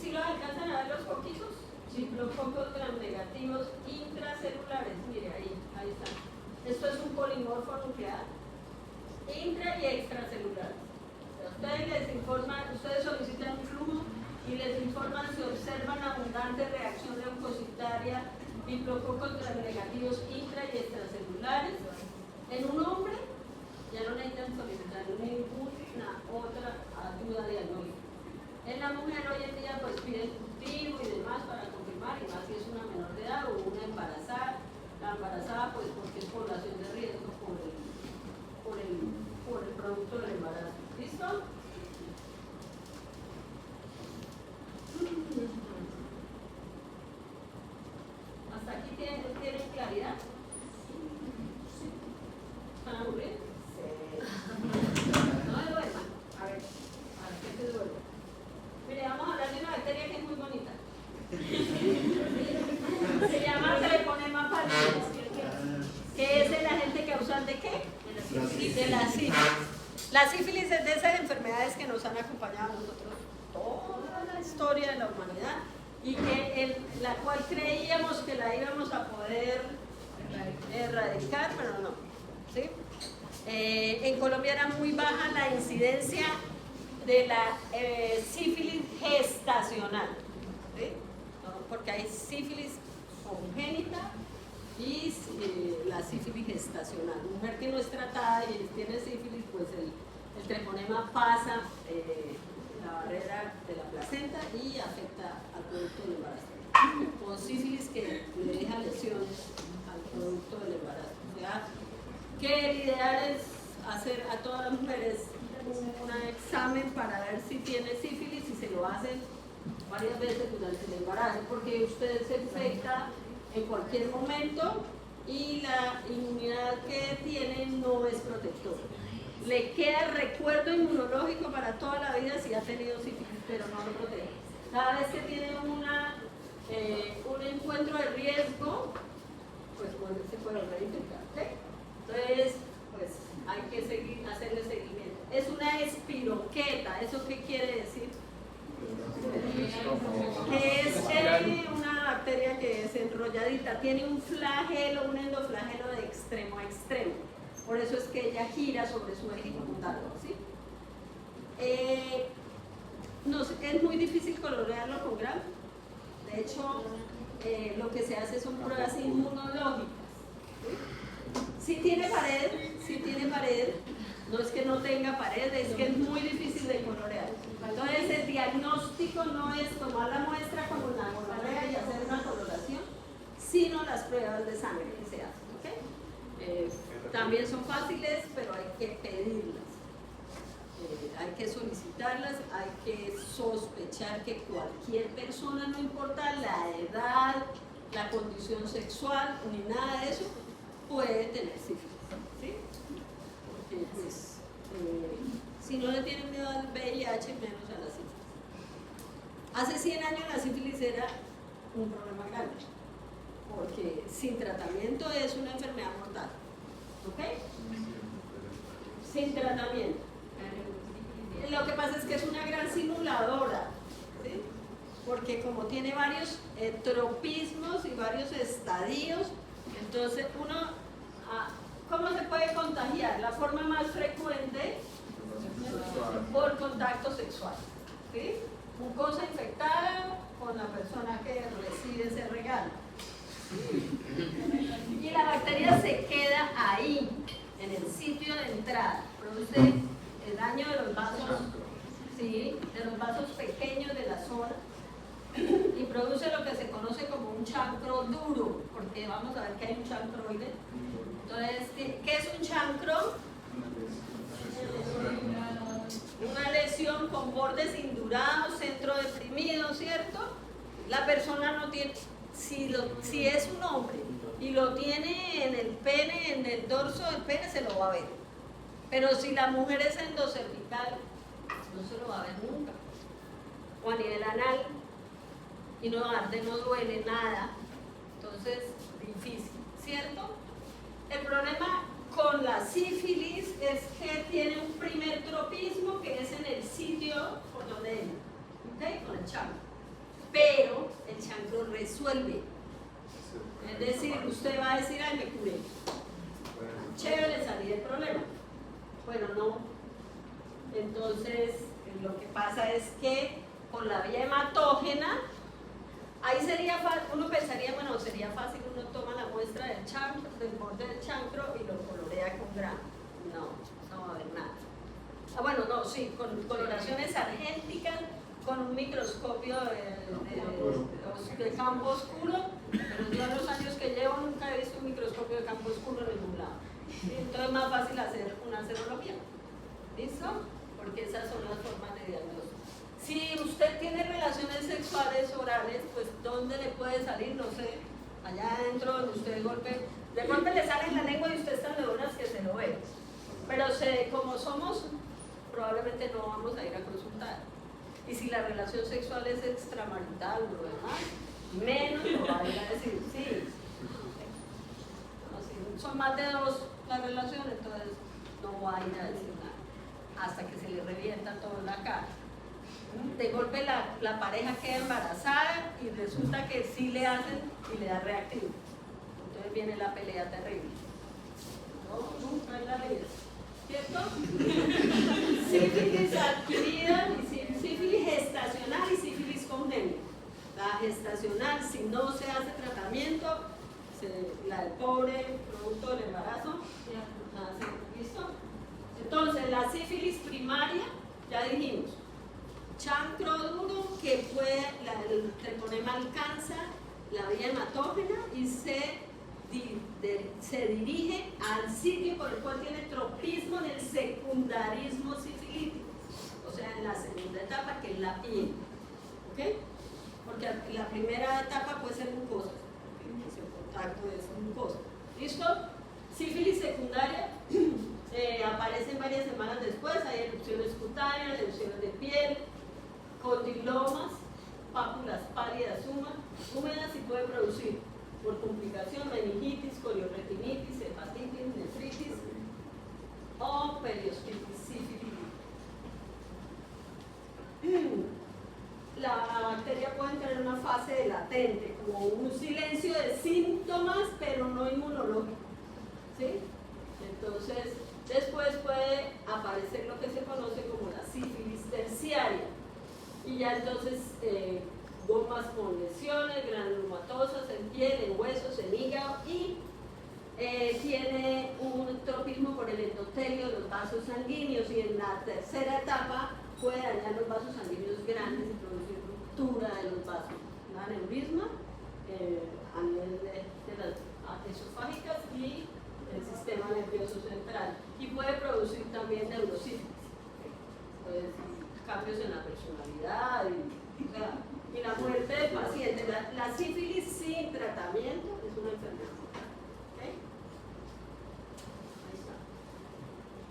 Si los alcanzan a ver los poquitos, diplococos gramnegativos intracelulares, mire ahí están. Esto es un polimorfo nuclear, intra y extracelular. Ustedes solicitan un flujo y les informan si observan abundante reacción leucocitaria, diplococos gramnegativos intra y extracelulares en un hombre mujer hoy en día pues pide el cultivo y demás para confirmar, y más si es una menor de edad o una embarazada. La embarazada pues porque es población de riesgo por el producto del embarazo. ¿Listo? ¿Hasta aquí tienen claridad? ¿Están aburridos? No me duerman. A ver, ¿qué te duerme? Mire, vamos a hablar de una bacteria que es muy bonita. Se llama Treponema pallidus, que es el agente causal de qué? De la sífilis. La sífilis es de esas enfermedades que nos han acompañado a nosotros toda la historia de la humanidad y que la cual creíamos que la íbamos a poder erradicar, pero no. ¿Sí? En Colombia era muy baja la incidencia de la sífilis gestacional, ¿sí? Porque hay sífilis congénita y la sífilis gestacional. Mujer que no es tratada y tiene sífilis, pues el treponema pasa la barrera de la placenta y afecta al producto del embarazo. Con sífilis que le deja lesiones al producto del embarazo. O sea, que el ideal es hacer a todas las mujeres un examen para ver si tiene sífilis y se lo hacen varias veces durante el embarazo, porque usted se infecta en cualquier momento y la inmunidad que tiene no es protectora. Le queda recuerdo inmunológico para toda la vida si ha tenido sífilis, pero no lo protege. Cada vez que tiene un encuentro de riesgo, pues se puede volver a infectar. ¿Sí? Entonces, pues hay que hacerle seguimiento. Es una espiroqueta, ¿eso qué quiere decir? Que es una bacteria que es enrolladita, tiene un flagelo, un endoflagelo de extremo a extremo. Por eso es que ella gira sobre su eje mutado, ¿sí? Es muy difícil colorearlo con Gram. De hecho, lo que se hace son pruebas inmunológicas. ¿Sí? Si tiene pared, no es que no tenga pared, es que es muy difícil de colorear. Entonces el diagnóstico no es tomar la muestra como una gonorrea y hacer una coloración, sino las pruebas de sangre que se hacen. ¿Okay? También son fáciles, pero hay que pedirlas, hay que solicitarlas, hay que sospechar que cualquier persona, no importa la edad, la condición sexual, ni nada de eso, puede tener sífilis. ¿Sí? Porque pues, si no le tienen miedo al VIH, menos a la sífilis. Hace 100 años la sífilis era un problema grande, porque sin tratamiento es una enfermedad mortal. ¿Ok? Sin tratamiento. Lo que pasa es que es una gran simuladora, ¿sí? Porque como tiene varios tropismos y varios estadios, entonces uno, ¿cómo se puede contagiar? La forma más frecuente, por contacto sexual, ¿sí? Mucosa infectada con la persona que recibe ese regalo. Y la bacteria se queda ahí, en el sitio de entrada, produce el daño de los vasos, ¿sí? De los vasos pequeños de la zona, y produce lo que se conoce como un chancro duro, porque vamos a ver que hay un chancroide. Entonces, ¿qué es un chancro? Una lesión con bordes indurados, centro deprimido, ¿cierto? La persona no tiene, si es un hombre y lo tiene en el pene, en el dorso del pene, se lo va a ver. Pero si la mujer es endocervical, no se lo va a ver nunca. O a nivel anal, y no arde, no duele nada. Entonces, difícil, ¿cierto? El problema con la sífilis es que tiene un primer tropismo que es en el sitio por donde entra, ¿ok? Con el chancro. Pero el chancro resuelve. Es decir, usted va a decir, ay, me curé. Chévere, salí del problema. Bueno, no. Entonces, lo que pasa es que por la vía hematógena, ahí sería fácil, uno pensaría, bueno, sería fácil, uno toma la muestra del chancro, del borde del chancro y lo colorea con Gram. No va a haber nada. Bueno, no, sí, con coloraciones argénticas, con un microscopio de campo oscuro, pero yo en los años que llevo nunca he visto un microscopio de campo oscuro en ningún lado. ¿Sí? Entonces es más fácil hacer una serología. ¿Listo? Porque esas son las formas de diagnóstico. Si usted tiene relaciones sexuales orales, pues ¿dónde le puede salir? No sé, allá adentro donde usted de golpe le sale en la lengua y usted está de horas que se lo ve. Pero como somos, probablemente no vamos a ir a consultar. Y si la relación sexual es extramarital o lo demás, menos lo va a ir a decir, sí. No, si son más de dos las relaciones, entonces no va a ir a decir nada, hasta que se le revienta todo en la cara. De golpe la pareja queda embarazada y resulta que sí le hacen y le da reactivo. Entonces viene la pelea terrible. No, nunca en la vida. ¿Cierto? Sífilis adquirida, sífilis gestacional y sífilis congénita. La gestacional, si no se hace tratamiento, la del pobre producto del embarazo, nace. ¿Listo? Entonces, la sífilis primaria, ya dijimos, chancro duro que el treponema alcanza la vía hematógena y se dirige al sitio por el cual tiene tropismo en el secundarismo sifilítico, o sea, en la segunda etapa, que es la piel. ¿Ok? Porque la primera etapa puede ser mucosa, el contacto es mucosa. ¿Listo? Sífilis secundaria aparecen varias semanas después, hay erupciones cutáneas, erupciones de piel, condilomas, pápulas pálidas húmedas y puede producir por complicación meningitis, corioretinitis, hepatitis, nefritis o periostitis sifilítica. La bacteria puede tener una fase latente, como un silencio de síntomas, pero no inmunológico. ¿Sí? Entonces, después puede aparecer lo que se conoce como la sífilis terciaria. Y ya entonces, gomas con lesiones granulomatosas en piel, en huesos, en hígado y tiene un tropismo por el endotelio de los vasos sanguíneos y en la tercera etapa puede dañar los vasos sanguíneos grandes y producir ruptura de los vasos, un aneurisma a nivel de las esofágicas y el sistema nervioso central y puede producir también neurosífilis, puede decir cambios en la personalidad y la muerte del paciente. La sífilis sin tratamiento es una enfermedad. ¿Okay? Ahí está.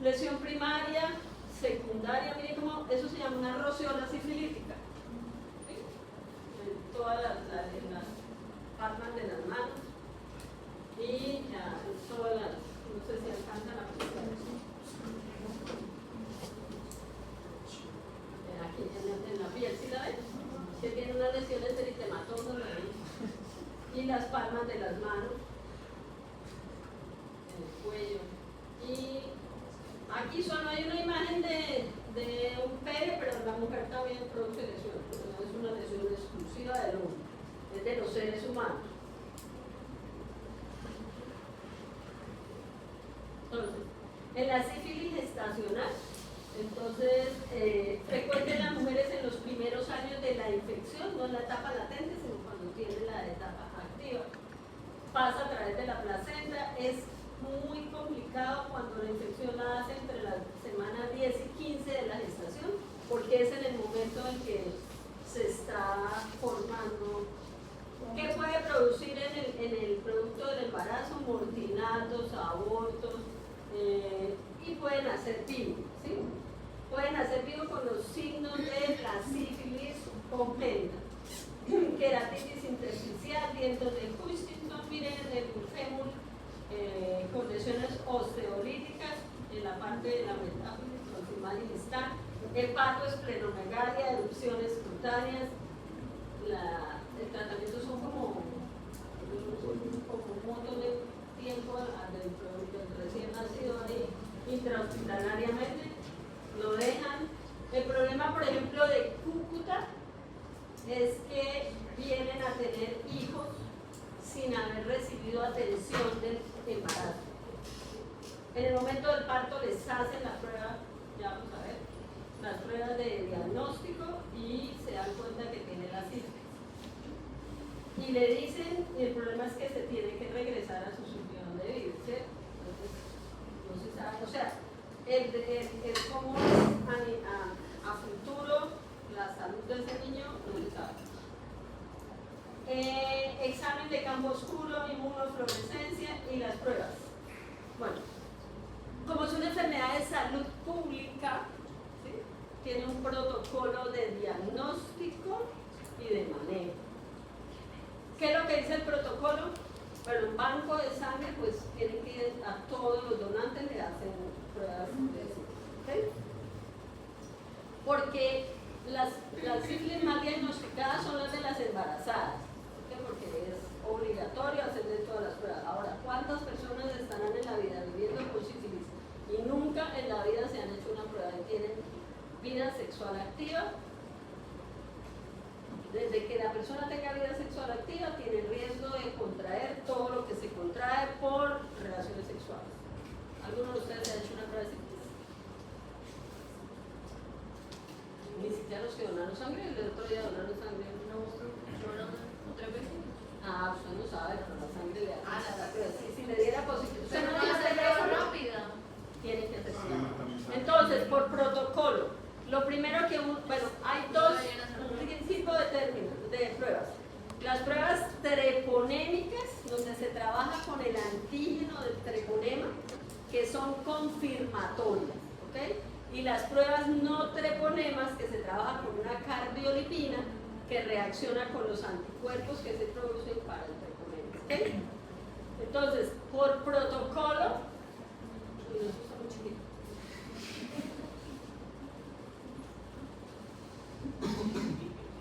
Lesión primaria, secundaria, miren cómo eso se llama una roceola sifilítica. ¿Sí? En todas las palmas de las manos y todas las, no sé si alcanzan a apreciar eso. Aquí en la piel, ¿sí la ven? Que tiene unas lesiones eritematosas y las palmas de las manos, en el cuello. Y aquí solo hay una imagen de un pene, pero la mujer también produce lesiones, pero no es una lesión exclusiva del hombre, es de los seres humanos. Entonces, en la sífilis gestacional, entonces, frecuente en las mujeres en los primeros años de la infección, no en la etapa latente, sino cuando tiene la etapa activa. Pasa a través de la placenta, es muy complicado cuando la infección la hace entre las semanas 10 y 15 de la gestación, porque es en el momento en que se está formando. ¿Qué puede producir en el producto del embarazo? Mortinatos, abortos, y pueden hacer vivo, ¿sí? Pueden hacer vivo con los signos de la sífilis congénita, queratitis intersticial, vientos de Huntington, miren el fémur con lesiones osteolíticas en la parte de la metáfora proximal y distal, hepatoesplenomegalia, erupciones cutáneas. El tratamiento son como un montón de tiempo dentro del recién nacido ahí, intrahospitalariamente, lo dejan. El problema, por ejemplo, de Cúcuta es que vienen a tener hijos sin haber recibido atención del embarazo. En el momento del parto les hacen la prueba, ya vamos a ver, las pruebas de diagnóstico y se dan cuenta que tiene la sífilis. Y le dicen, y el problema es que se tiene que regresar a su sitio donde vive, ¿cierto? Entonces, no se sabe, o sea, el cómo es a futuro la salud de ese niño, no se sabe. Examen de campo oscuro, inmunofluorescencia y las pruebas. Bueno, como es una enfermedad de salud pública, ¿sí? Tiene un protocolo de diagnóstico y de manejo. ¿Qué es lo que dice el protocolo? Bueno, un banco de sangre, pues tienen que ir a todos los donantes, le hacen pruebas de sífilis, ¿ok? Porque las sífilis más diagnosticadas son las de las embarazadas, ¿ok? Porque es obligatorio hacerle todas las pruebas. Ahora, ¿cuántas personas estarán en la vida viviendo con sífilis y nunca en la vida se han hecho una prueba y tienen vida sexual activa? Desde que la persona tenga vida sexual activa, tiene el riesgo de contraer todo lo que se contrae por relaciones sexuales. ¿Alguno de ustedes se ha hecho una prueba de sífilis? Ni siquiera los que donaron sangre, el otro día donaron sangre. No, otra vez. Ah, usted no sabe, pero la sangre le hace la prueba. Si le diera positivo, usted Pero no no dice hace eso, prueba rápida. tiene que hacer prueba. Entonces, por protocolo, lo primero que bueno, hay dos tipos de términos, de pruebas. Las pruebas treponémicas, donde se trabaja con el antígeno del treponema, que son confirmatorias, ¿ok? Y las pruebas no treponemas, que se trabaja con una cardiolipina, que reacciona con los anticuerpos que se producen para el treponema, ¿ok? Entonces, por protocolo, uy, eso está muy chiquito.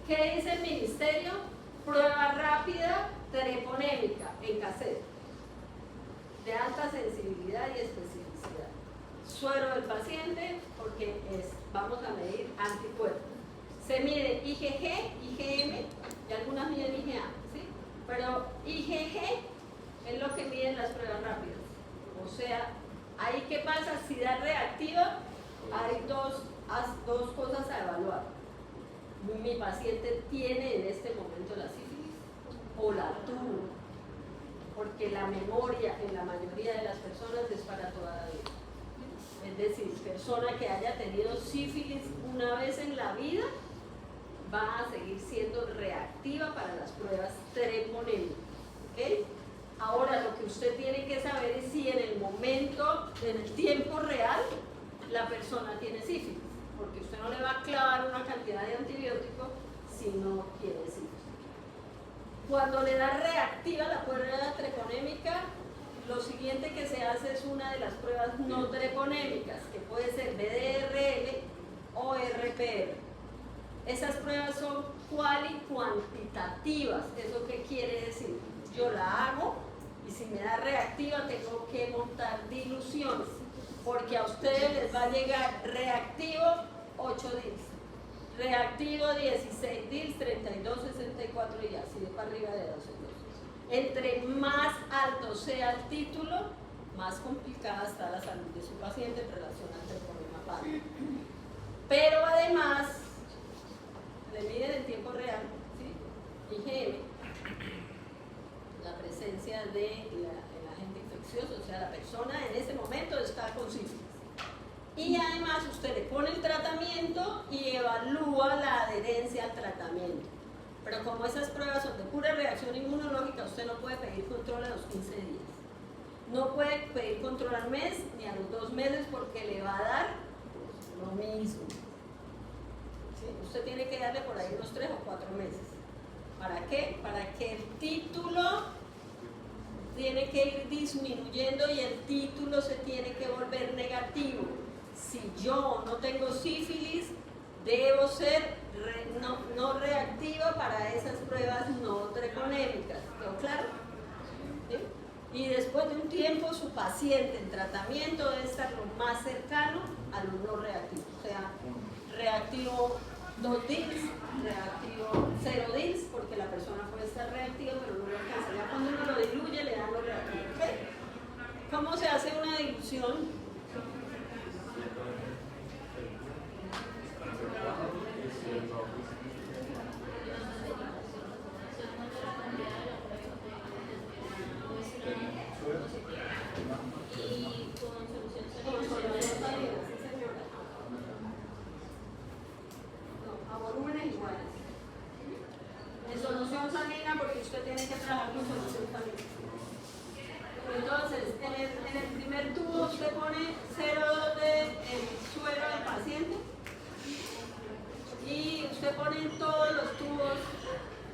¿Qué dice el ministerio? Prueba rápida treponémica en cassette, de alta sensibilidad y especificidad. Suero del paciente, porque vamos a medir anticuerpos. Se mide IgG, IgM y algunas miden IgA, ¿sí? Pero IgG es lo que miden las pruebas rápidas. O sea, ahí ¿qué pasa? Si da reactiva, hay dos cosas a evaluar. Mi paciente tiene en este momento la sífilis o la tuvo, porque la memoria en la mayoría de las personas es para toda la vida. Es decir, persona que haya tenido sífilis una vez en la vida va a seguir siendo reactiva para las pruebas treponémicas, ¿ok? Ahora lo que usted tiene que saber es si en el momento, en el tiempo real, la persona tiene sífilis, porque usted no le va a clavar una cantidad de antibiótico si no tiene sífilis. Cuando le da reactiva la prueba treponémica, lo siguiente que se hace es una de las pruebas no treponémicas, que puede ser BDRL o RPR. Esas pruebas son cuantitativas. ¿Eso qué quiere decir? Yo la hago y si me da reactiva tengo que montar diluciones, porque a ustedes les va a llegar reactivo 8 DILs, reactivo 16 DILs, 32, 64 y así de para arriba de 12. Entre más alto sea el título, más complicada está la salud de su paciente en relación al treponema pálida. Pero además, le miden en tiempo real, ¿sí? IgM, la presencia del agente infeccioso, o sea, la persona en ese momento está con sífilis. Y además usted le pone el tratamiento y evalúa la adherencia al tratamiento. Pero como esas pruebas son de pura reacción inmunológica, usted no puede pedir control a los 15 días. No puede pedir control al mes ni a los 2 meses porque le va a dar lo mismo. ¿Sí? Usted tiene que darle por ahí unos 3 o 4 meses. ¿Para qué? Para que el título tiene que ir disminuyendo y el título se tiene que volver negativo. Si yo no tengo sífilis, debo ser no reactiva para esas pruebas no treponémicas. ¿Quedó claro? ¿Sí? Y después de un tiempo, su paciente en tratamiento debe estar lo más cercano a lo no reactivo. O sea, reactivo 2 DILs, reactivo 0 DILs, porque la persona puede estar reactiva, pero no lo alcanza. Ya cuando uno lo diluye, le dan los reactivos. ¿Okay? ¿Cómo se hace una dilución? usted tiene que trabajar con solución familiar. Entonces, en el primer tubo usted pone 0,2 del suero del paciente y usted pone en todos los tubos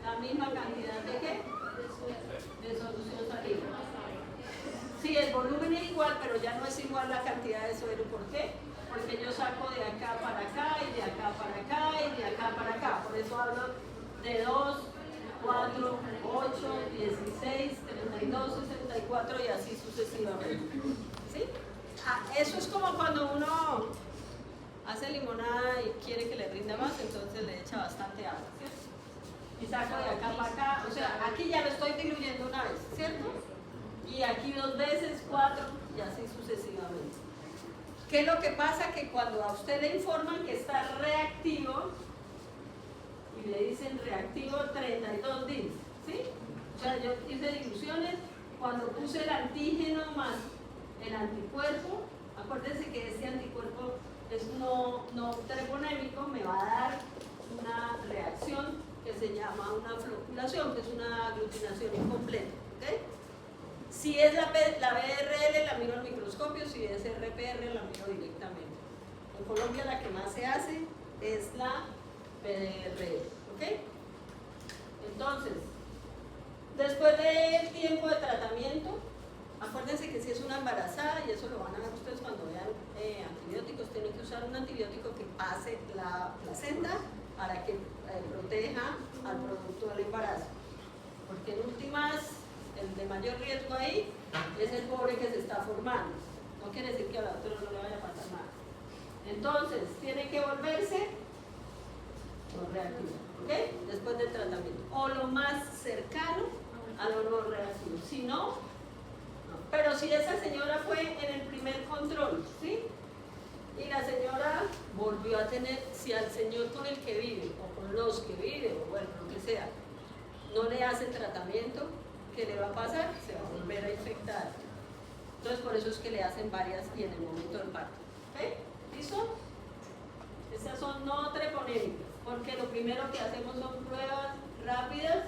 la misma cantidad de ¿qué? De solución salina. Sí, el volumen es igual, pero ya no es igual la cantidad de suero. ¿Por qué? Porque yo saco de acá para acá y de acá para acá y de acá para acá. Por eso hablo de 2, 4, 8, 16, 32, 64 y así sucesivamente. ¿Sí? Eso es como cuando uno hace limonada y quiere que le rinda más, entonces le echa bastante agua, ¿cierto? Y saco de acá para acá, o sea, aquí ya lo estoy diluyendo una vez, ¿cierto? Y aquí 2 veces, 4 y así sucesivamente. ¿Qué es lo que pasa? Que cuando a usted le informan que está reactivo, y le dicen reactivo 32 días, ¿sí? O sea, yo hice diluciones, cuando puse el antígeno más el anticuerpo, acuérdense que este anticuerpo es no treponémico, me va a dar una reacción que se llama una floculación, que es una aglutinación incompleta, ¿ok? Si es la BRL la miro al microscopio, si es RPR la miro directamente. En Colombia la que más se hace es la PDRL, ¿ok? Entonces, después de tiempo de tratamiento, acuérdense que si es una embarazada, y eso lo van a ver ustedes cuando vean antibióticos, tienen que usar un antibiótico que pase la placenta para que proteja al producto del embarazo. Porque en últimas, el de mayor riesgo ahí es el pobre que se está formando. No quiere decir que a la otra no le vaya a pasar nada. Entonces, tiene que volverse no reactivo, ¿ok? Después del tratamiento. O lo más cercano a lo no reactivo. Si no, no. Pero si esa señora fue en el primer control, ¿sí? Y la señora volvió a tener, si al señor con el que vive, o con los que vive, o bueno, lo que sea, no le hacen tratamiento, ¿qué le va a pasar? Se va a volver a infectar. Entonces por eso es que le hacen varias y en el momento del parto. ¿Ok? ¿Listo? Esas son no treponémicas, porque lo primero que hacemos son pruebas rápidas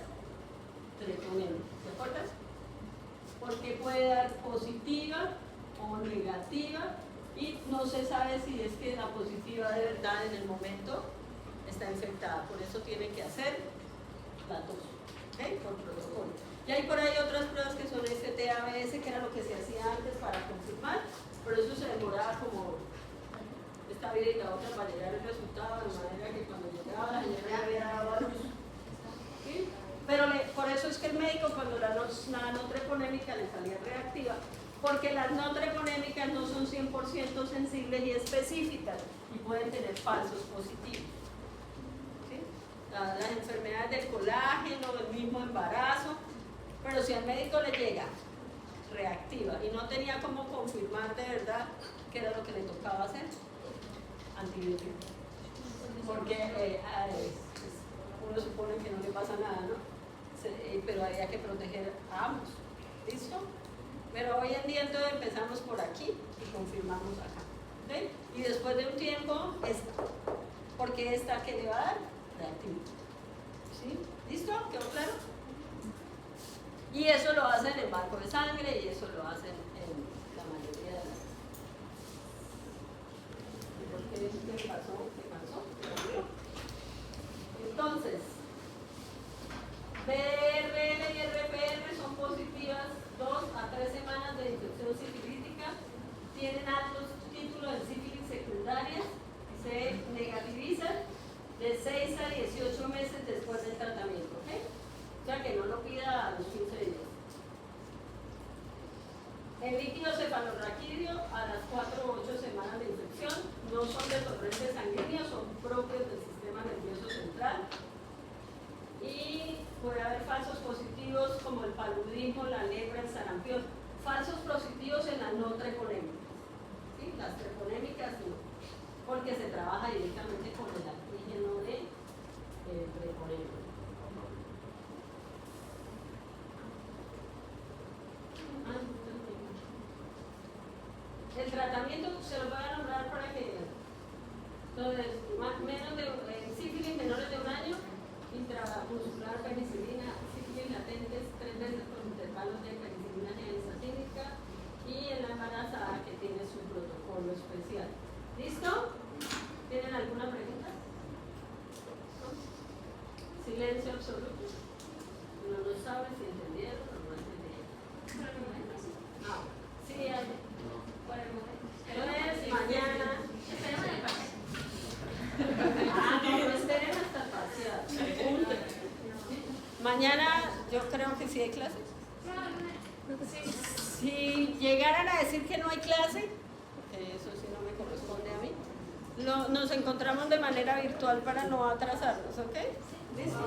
treponémicas. ¿De acuerdo? Porque puede dar positiva o negativa y no se sabe si es que la positiva de verdad en el momento está infectada. Por eso tiene que hacer la tos, ¿ok? Por protocolo. Y hay por ahí otras pruebas que son ST-ABS, que era lo que se hacía antes para confirmar, pero eso se demoraba como esta vida y la otra para llegar al resultado, de manera que cuando llegaba la señora ya había dado a luz. ¿Sí? Pero por eso es que el médico cuando la no treponémica le salía reactiva, porque las no treponémicas no son 100% sensibles y específicas y pueden tener falsos positivos. ¿Sí? Las enfermedades del colágeno, el mismo embarazo, pero si al médico le llega reactiva y no tenía cómo confirmar de verdad qué era lo que le tocaba hacer, antibiótico. Porque uno supone que no le pasa nada, ¿no? Pero había que proteger a ambos. ¿Listo? Pero hoy en día entonces empezamos por aquí y confirmamos acá. ¿Sí? Y después de un tiempo, esta. Porque esta que le va a dar, reactivo. ¿Sí? ¿Listo? ¿Quedó claro? Y eso lo hacen en banco de sangre y eso lo hacen en la mayoría de las. ¿Por qué pasó? ¿Qué pasó? Entonces, BRL y RPR son positivas 2 a 3 semanas de infección sifilítica, tienen altos títulos de sífilis secundarias y se negativizan de 6 a 18 meses después del tratamiento, ¿ok? O sea que no lo pida a los 15 días. El líquido cefalorraquídeo a las 4 o 8 semanas de infección no son de torrente sanguíneo, son propios del sistema nervioso central. Y puede haber falsos positivos como el paludismo, la lepra, el sarampión. Falsos positivos en las no treponémicas. ¿Sí? Las treponémicas no, porque se trabaja directamente con el antígeno de treponémico. El tratamiento se lo voy a nombrar para que entonces, menos de sífilis menores de un año, intramuscular penicilina, sífilis latente silencio absoluto. Uno no sabe si entendieron o no entendieron. Ah, sí, entonces mañana. Ah, no, no esperen hasta el parcial. Mañana yo creo que sí hay clase. Si llegaran a decir que no hay clase, porque eso sí no me corresponde a mí, nos encontramos de manera virtual para no atrasarnos, ¿ok? ¿Listo?